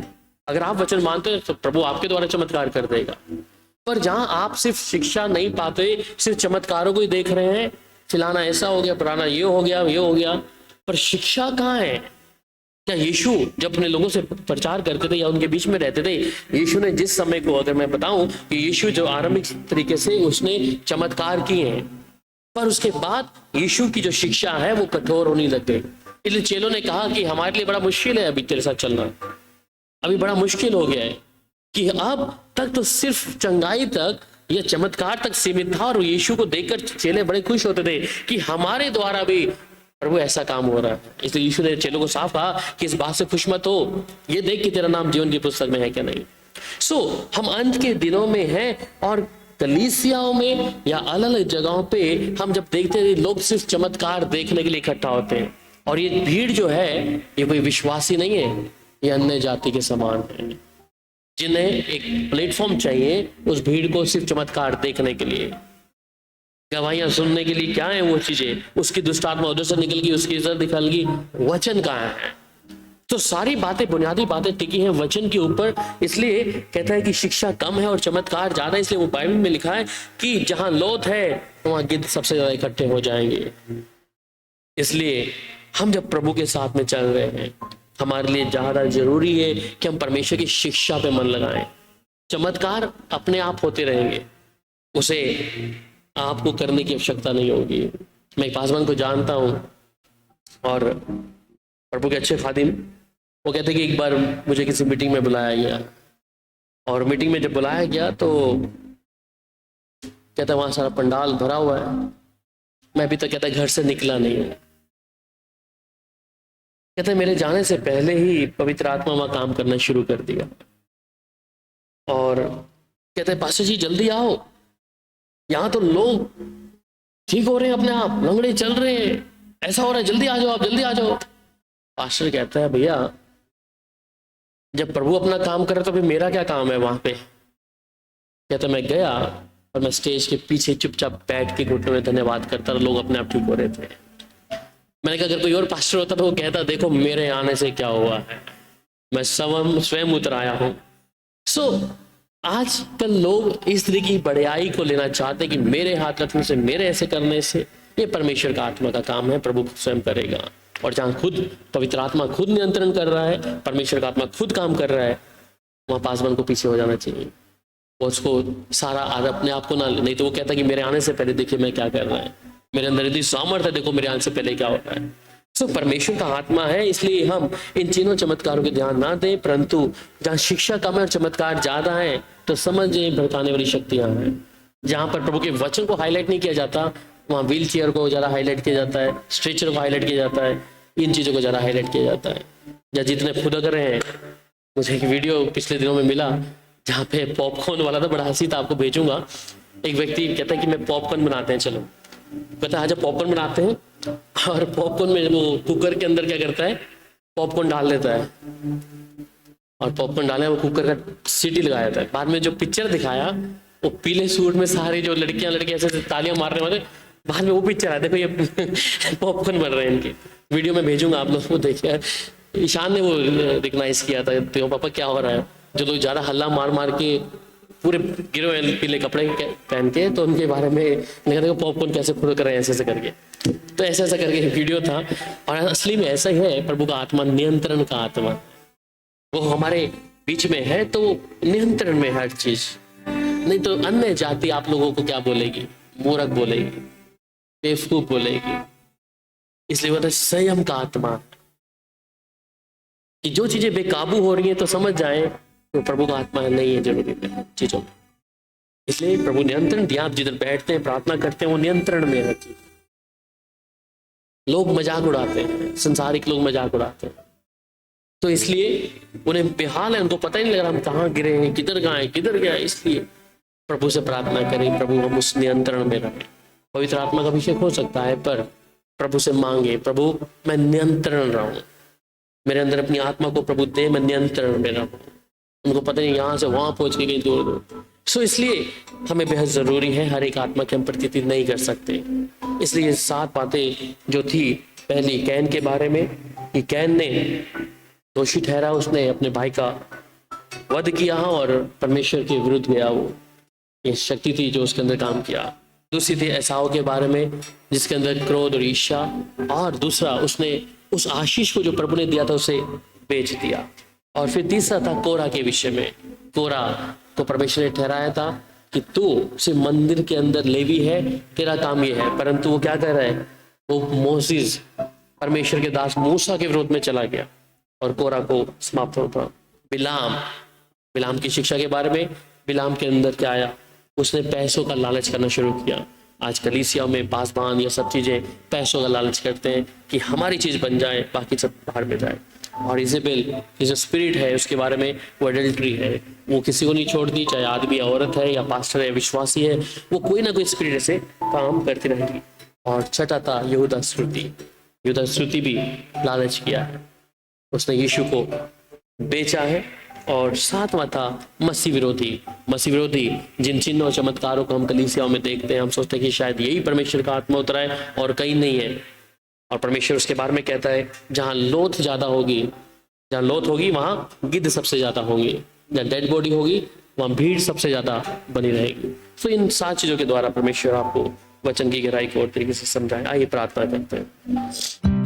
Speaker 1: अगर आप वचन मानते हैं तो प्रभु आपके द्वारा चमत्कार कर देगा। पर जहां आप सिर्फ शिक्षा नहीं पाते, सिर्फ चमत्कारों को ही देख रहे हैं, फिलाना ऐसा हो गया, पुराना ये हो गया, पर शिक्षा कहाँ है? क्या यीशु जब अपने लोगों से प्रचार करते थे या उनके बीच में रहते थे, यीशु ने जिस समय को, अगर मैं बताऊं कि यीशु जो आरंभिक तरीके से उसने चमत्कार किए हैं, पर उसके बाद यीशु की जो शिक्षा है वो कठोर होने लग गई। इसलिए चेलों ने कहा कि हमारे लिए बड़ा मुश्किल है अभी तेरे साथ चलना, अभी बड़ा मुश्किल हो गया है, कि अब तक तो सिर्फ चंगाई तक या चमत्कार तक सीमित था, और यीशु को देखकर चेले बड़े खुश होते थे कि हमारे द्वारा भी प्रभु ऐसा काम हो रहा है। इसलिए यीशु ने चेलों को साफ कहा कि इस बात से खुश मत हो, ये देख कि तेरा नाम जीवन की पुस्तक में है क्या नहीं। हम अंत के दिनों में हैं, और कलीसियाओं में या अलग अलग जगहों पे हम जब देखते हैं लोग सिर्फ चमत्कार देखने के लिए इकट्ठा होते हैं, और ये भीड़ जो है ये कोई विश्वासी नहीं है, ये अन्य जाति के समान है, जिन्हें एक प्लेटफॉर्म चाहिए उस भीड़ को सिर्फ चमत्कार देखने के लिए, गवाहियां सुनने के लिए। क्या है वो चीजें? उसकी दुष्ट आत्मा उधर से निकल गई, उसकी इधर निकल गई, वचन कहाँ है? तो सारी बातें, बुनियादी बातें टिकी हैं वचन के ऊपर। इसलिए कहता है कि शिक्षा कम है और चमत्कार ज्यादा है। इसलिए वो बाइबल में लिखा है कि जहां लोथ है वहां गिद्ध सबसे ज्यादा इकट्ठे हो जाएंगे। इसलिए हम जब प्रभु के साथ में चल रहे हैं, हमारे लिए ज्यादा जरूरी है कि हम परमेश्वर की शिक्षा पे मन लगाएं। चमत्कार अपने आप होते रहेंगे, उसे आपको करने की आवश्यकता नहीं होगी। मैं एक पासवान को जानता हूं और प्रभु के अच्छे खादिम, वो कहते कि एक बार मुझे किसी मीटिंग में बुलाया गया, और मीटिंग में जब बुलाया गया तो कहता वहां सारा पंडाल भरा हुआ है, मैं अभी तक कहता घर से निकला नहीं हूं। कहते मेरे जाने से पहले ही पवित्र आत्मा वहां काम करना शुरू कर दिया, और कहते पास्टर जी जल्दी आओ, यहाँ तो लोग ठीक हो रहे हैं, अपने आप लंगड़े चल रहे हैं, ऐसा हो रहा है, जल्दी आ जाओ, आप जल्दी आ जाओ। पास्टर कहता है भैया जब प्रभु अपना काम कर रहा तो फिर मेरा क्या काम है वहां पे? कहता मैं गया और मैं स्टेज के पीछे चुपचाप बैठ के घुटनों में धन्यवाद करता, लोग अपने आप ठीक हो रहे थे। मैंने कहा अगर कोई और पास्टर होता तो वो कहता देखो मेरे आने से क्या हुआ है, मैं स्वयं उतर आया हूं। आजकल लोग इस तरह की बड़ाई को लेना चाहते कि मेरे हाथ रखने से, मेरे ऐसे करने से, ये परमेश्वर का आत्मा का काम है, प्रभु स्वयं करेगा। और जहां खुद पवित्र आत्मा खुद नियंत्रण कर रहा है, परमेश्वर का आत्मा खुद काम कर रहा है, वहां पासवान को पीछे हो जाना चाहिए। उसको सारा अपने आप को ना, नहीं तो वो कहता कि मेरे आने से पहले देखिए मैं क्या कर रहा है, मेरे अंदर इतनी सामर्थ्य है, देखो मेरे आने से पहले क्या हो रहा है। परमेश्वर का आत्मा है, इसलिए हम इन तीनों चमत्कारों के ध्यान ना दें, परंतु जहां शिक्षा कम है और चमत्कार ज्यादा है तो समझे भड़काने वाली शक्तियां हैं। जहां पर प्रभु के वचन को हाईलाइट नहीं किया जाता, वहां व्हील चेयर को ज्यादा हाईलाइट किया जाता है, स्ट्रेचर को हाईलाइट किया जाता है, इन चीजों को ज्यादा हाईलाइट किया जाता है। या जितने फुदक रहे हैं, मुझे एक वीडियो पिछले दिनों में मिला जहाँ पे पॉपकॉर्न वाला था, बड़ा हंसी था, आपको भेजूंगा। एक व्यक्ति कहता है कि मैं पॉपकॉर्न बनाते हैं, चलो कहता है जब पॉपकॉर्न बनाते हैं, और पॉपकॉर्न में वो कुकर के अंदर क्या करता है, पॉपकॉर्न डाल देता है, और पॉपकॉर्न डालने वो कुकर का सीटी लगा देता है। बाद में जो पिक्चर दिखाया वो पीले सूट में सारी जो लड़कियां ऐसे तालियां मारने वाले, बाद में वो पिक्चर आया, देखो ये पॉपकॉर्न बन रहे हैं इनके। वीडियो में भेजूंगा, आप लोगों को देखिए। ईशान ने वो रिकग्नाइज किया था, देखो पापा क्या हो रहा है। जो लोग ज्यादा हल्ला मार मार के पूरे गिरे हुए पीले कपड़े पहन के, तो उनके बारे में देखा पॉपकॉर्न कैसे खुद कर रहे हैं ऐसे करके, तो ऐसा करके वीडियो था। और असली में ऐसा ही है, प्रभु का आत्मा नियंत्रण का आत्मा, वो हमारे बीच में है तो नियंत्रण में हर चीज। नहीं तो अन्य जाति आप लोगों को क्या बोलेगी, मूर्ख बोलेगी, बेवकूफ बोलेगी। इसलिए वो संयम का आत्मा कि जो चीजें बेकाबू हो रही हैं तो समझ जाए तो प्रभु का आत्मा नहीं है जरूरी है चीजों में। इसलिए प्रभु नियंत्रण दिया। आप जिधर बैठते हैं प्रार्थना करते हैं वो नियंत्रण में है चीज। लोग मजाक उड़ाते हैं, संसारिक लोग मजाक उड़ाते हैं, तो इसलिए उन्हें बेहाल है, उनको पता ही नहीं लग रहा हम कहाँ गिरे हैं, किधर गए। इसलिए प्रभु से प्रार्थना करें, प्रभु हम उस नियंत्रण में रहें। पवित्र आत्मा का अभिषेक हो सकता है, पर प्रभु से मांगे, प्रभु मैं नियंत्रण रहूं, मेरे अंदर अपनी आत्मा को प्रभु दे, मैं नियंत्रण में रहूं। उनको पता नहीं यहाँ से वहां पहुंच के गई दूर। सो इसलिए हमें बेहद जरूरी है, हर एक आत्मा की हम प्रतीति नहीं कर सकते। इसलिए 7 बातें जो थी, पहली कैन के बारे में कि कैन ने दोषी ठहरा, उसने अपने भाई का वध किया और परमेश्वर के विरुद्ध गया। वो ये शक्ति थी जो उसके अंदर काम किया। दूसरी थी एसाव के बारे में, जिसके अंदर क्रोध और ईर्ष्या, और दूसरा उसने उस आशीष को जो प्रभु ने दिया था उसे बेच दिया। और फिर तीसरा था कोरा के विषय में। कोरा को परमेश्वर ने ठहराया था कि तू सिर्फ मंदिर के अंदर लेवी है, तेरा काम ये है, परंतु वो क्या कर रहा है, वो मोसेस परमेश्वर के दास मूसा के विरोध में चला गया और कोरा को समाप्त होता। बिलाम की शिक्षा के बारे में, बिलाम के अंदर क्या आया, उसने पैसों का लालच करना शुरू किया। आज कलीसिया में पासबान ये सब चीजें पैसों का लालच करते हैं कि हमारी चीज बन जाए, बाकी सब बाहर में जाए। और इजेबेल की जो स्पिरिट है उसके बारे में, वो एडल्ट्री है, वो किसी को नहीं छोड़ती, चाहे आदमी या औरत है या पास्टर है विश्वासी है, वो कोई ना कोई स्पिरिट से काम करती रहेगी। और छठा था यहूदा श्रुति भी लालच किया है, उसने यीशु को बेचा है। और 7वां था मसीह विरोधी, जिन चिन्ह और चमत्कारों को हम कलीसियाओं में देखते हैं, हम सोचते हैं कि शायद यही परमेश्वर का आत्मा उतरा है और कहीं नहीं है। और परमेश्वर उसके बारे में कहता है, जहां लोथ होगी वहां गिद्ध सबसे ज्यादा होंगे, जहां डेड बॉडी होगी वहां भीड़ सबसे ज्यादा बनी रहेगी। तो इन 7 चीजों के द्वारा परमेश्वर आपको वचन की गहराई को और तरीके से समझाए। आइए प्रार्थना करते हैं।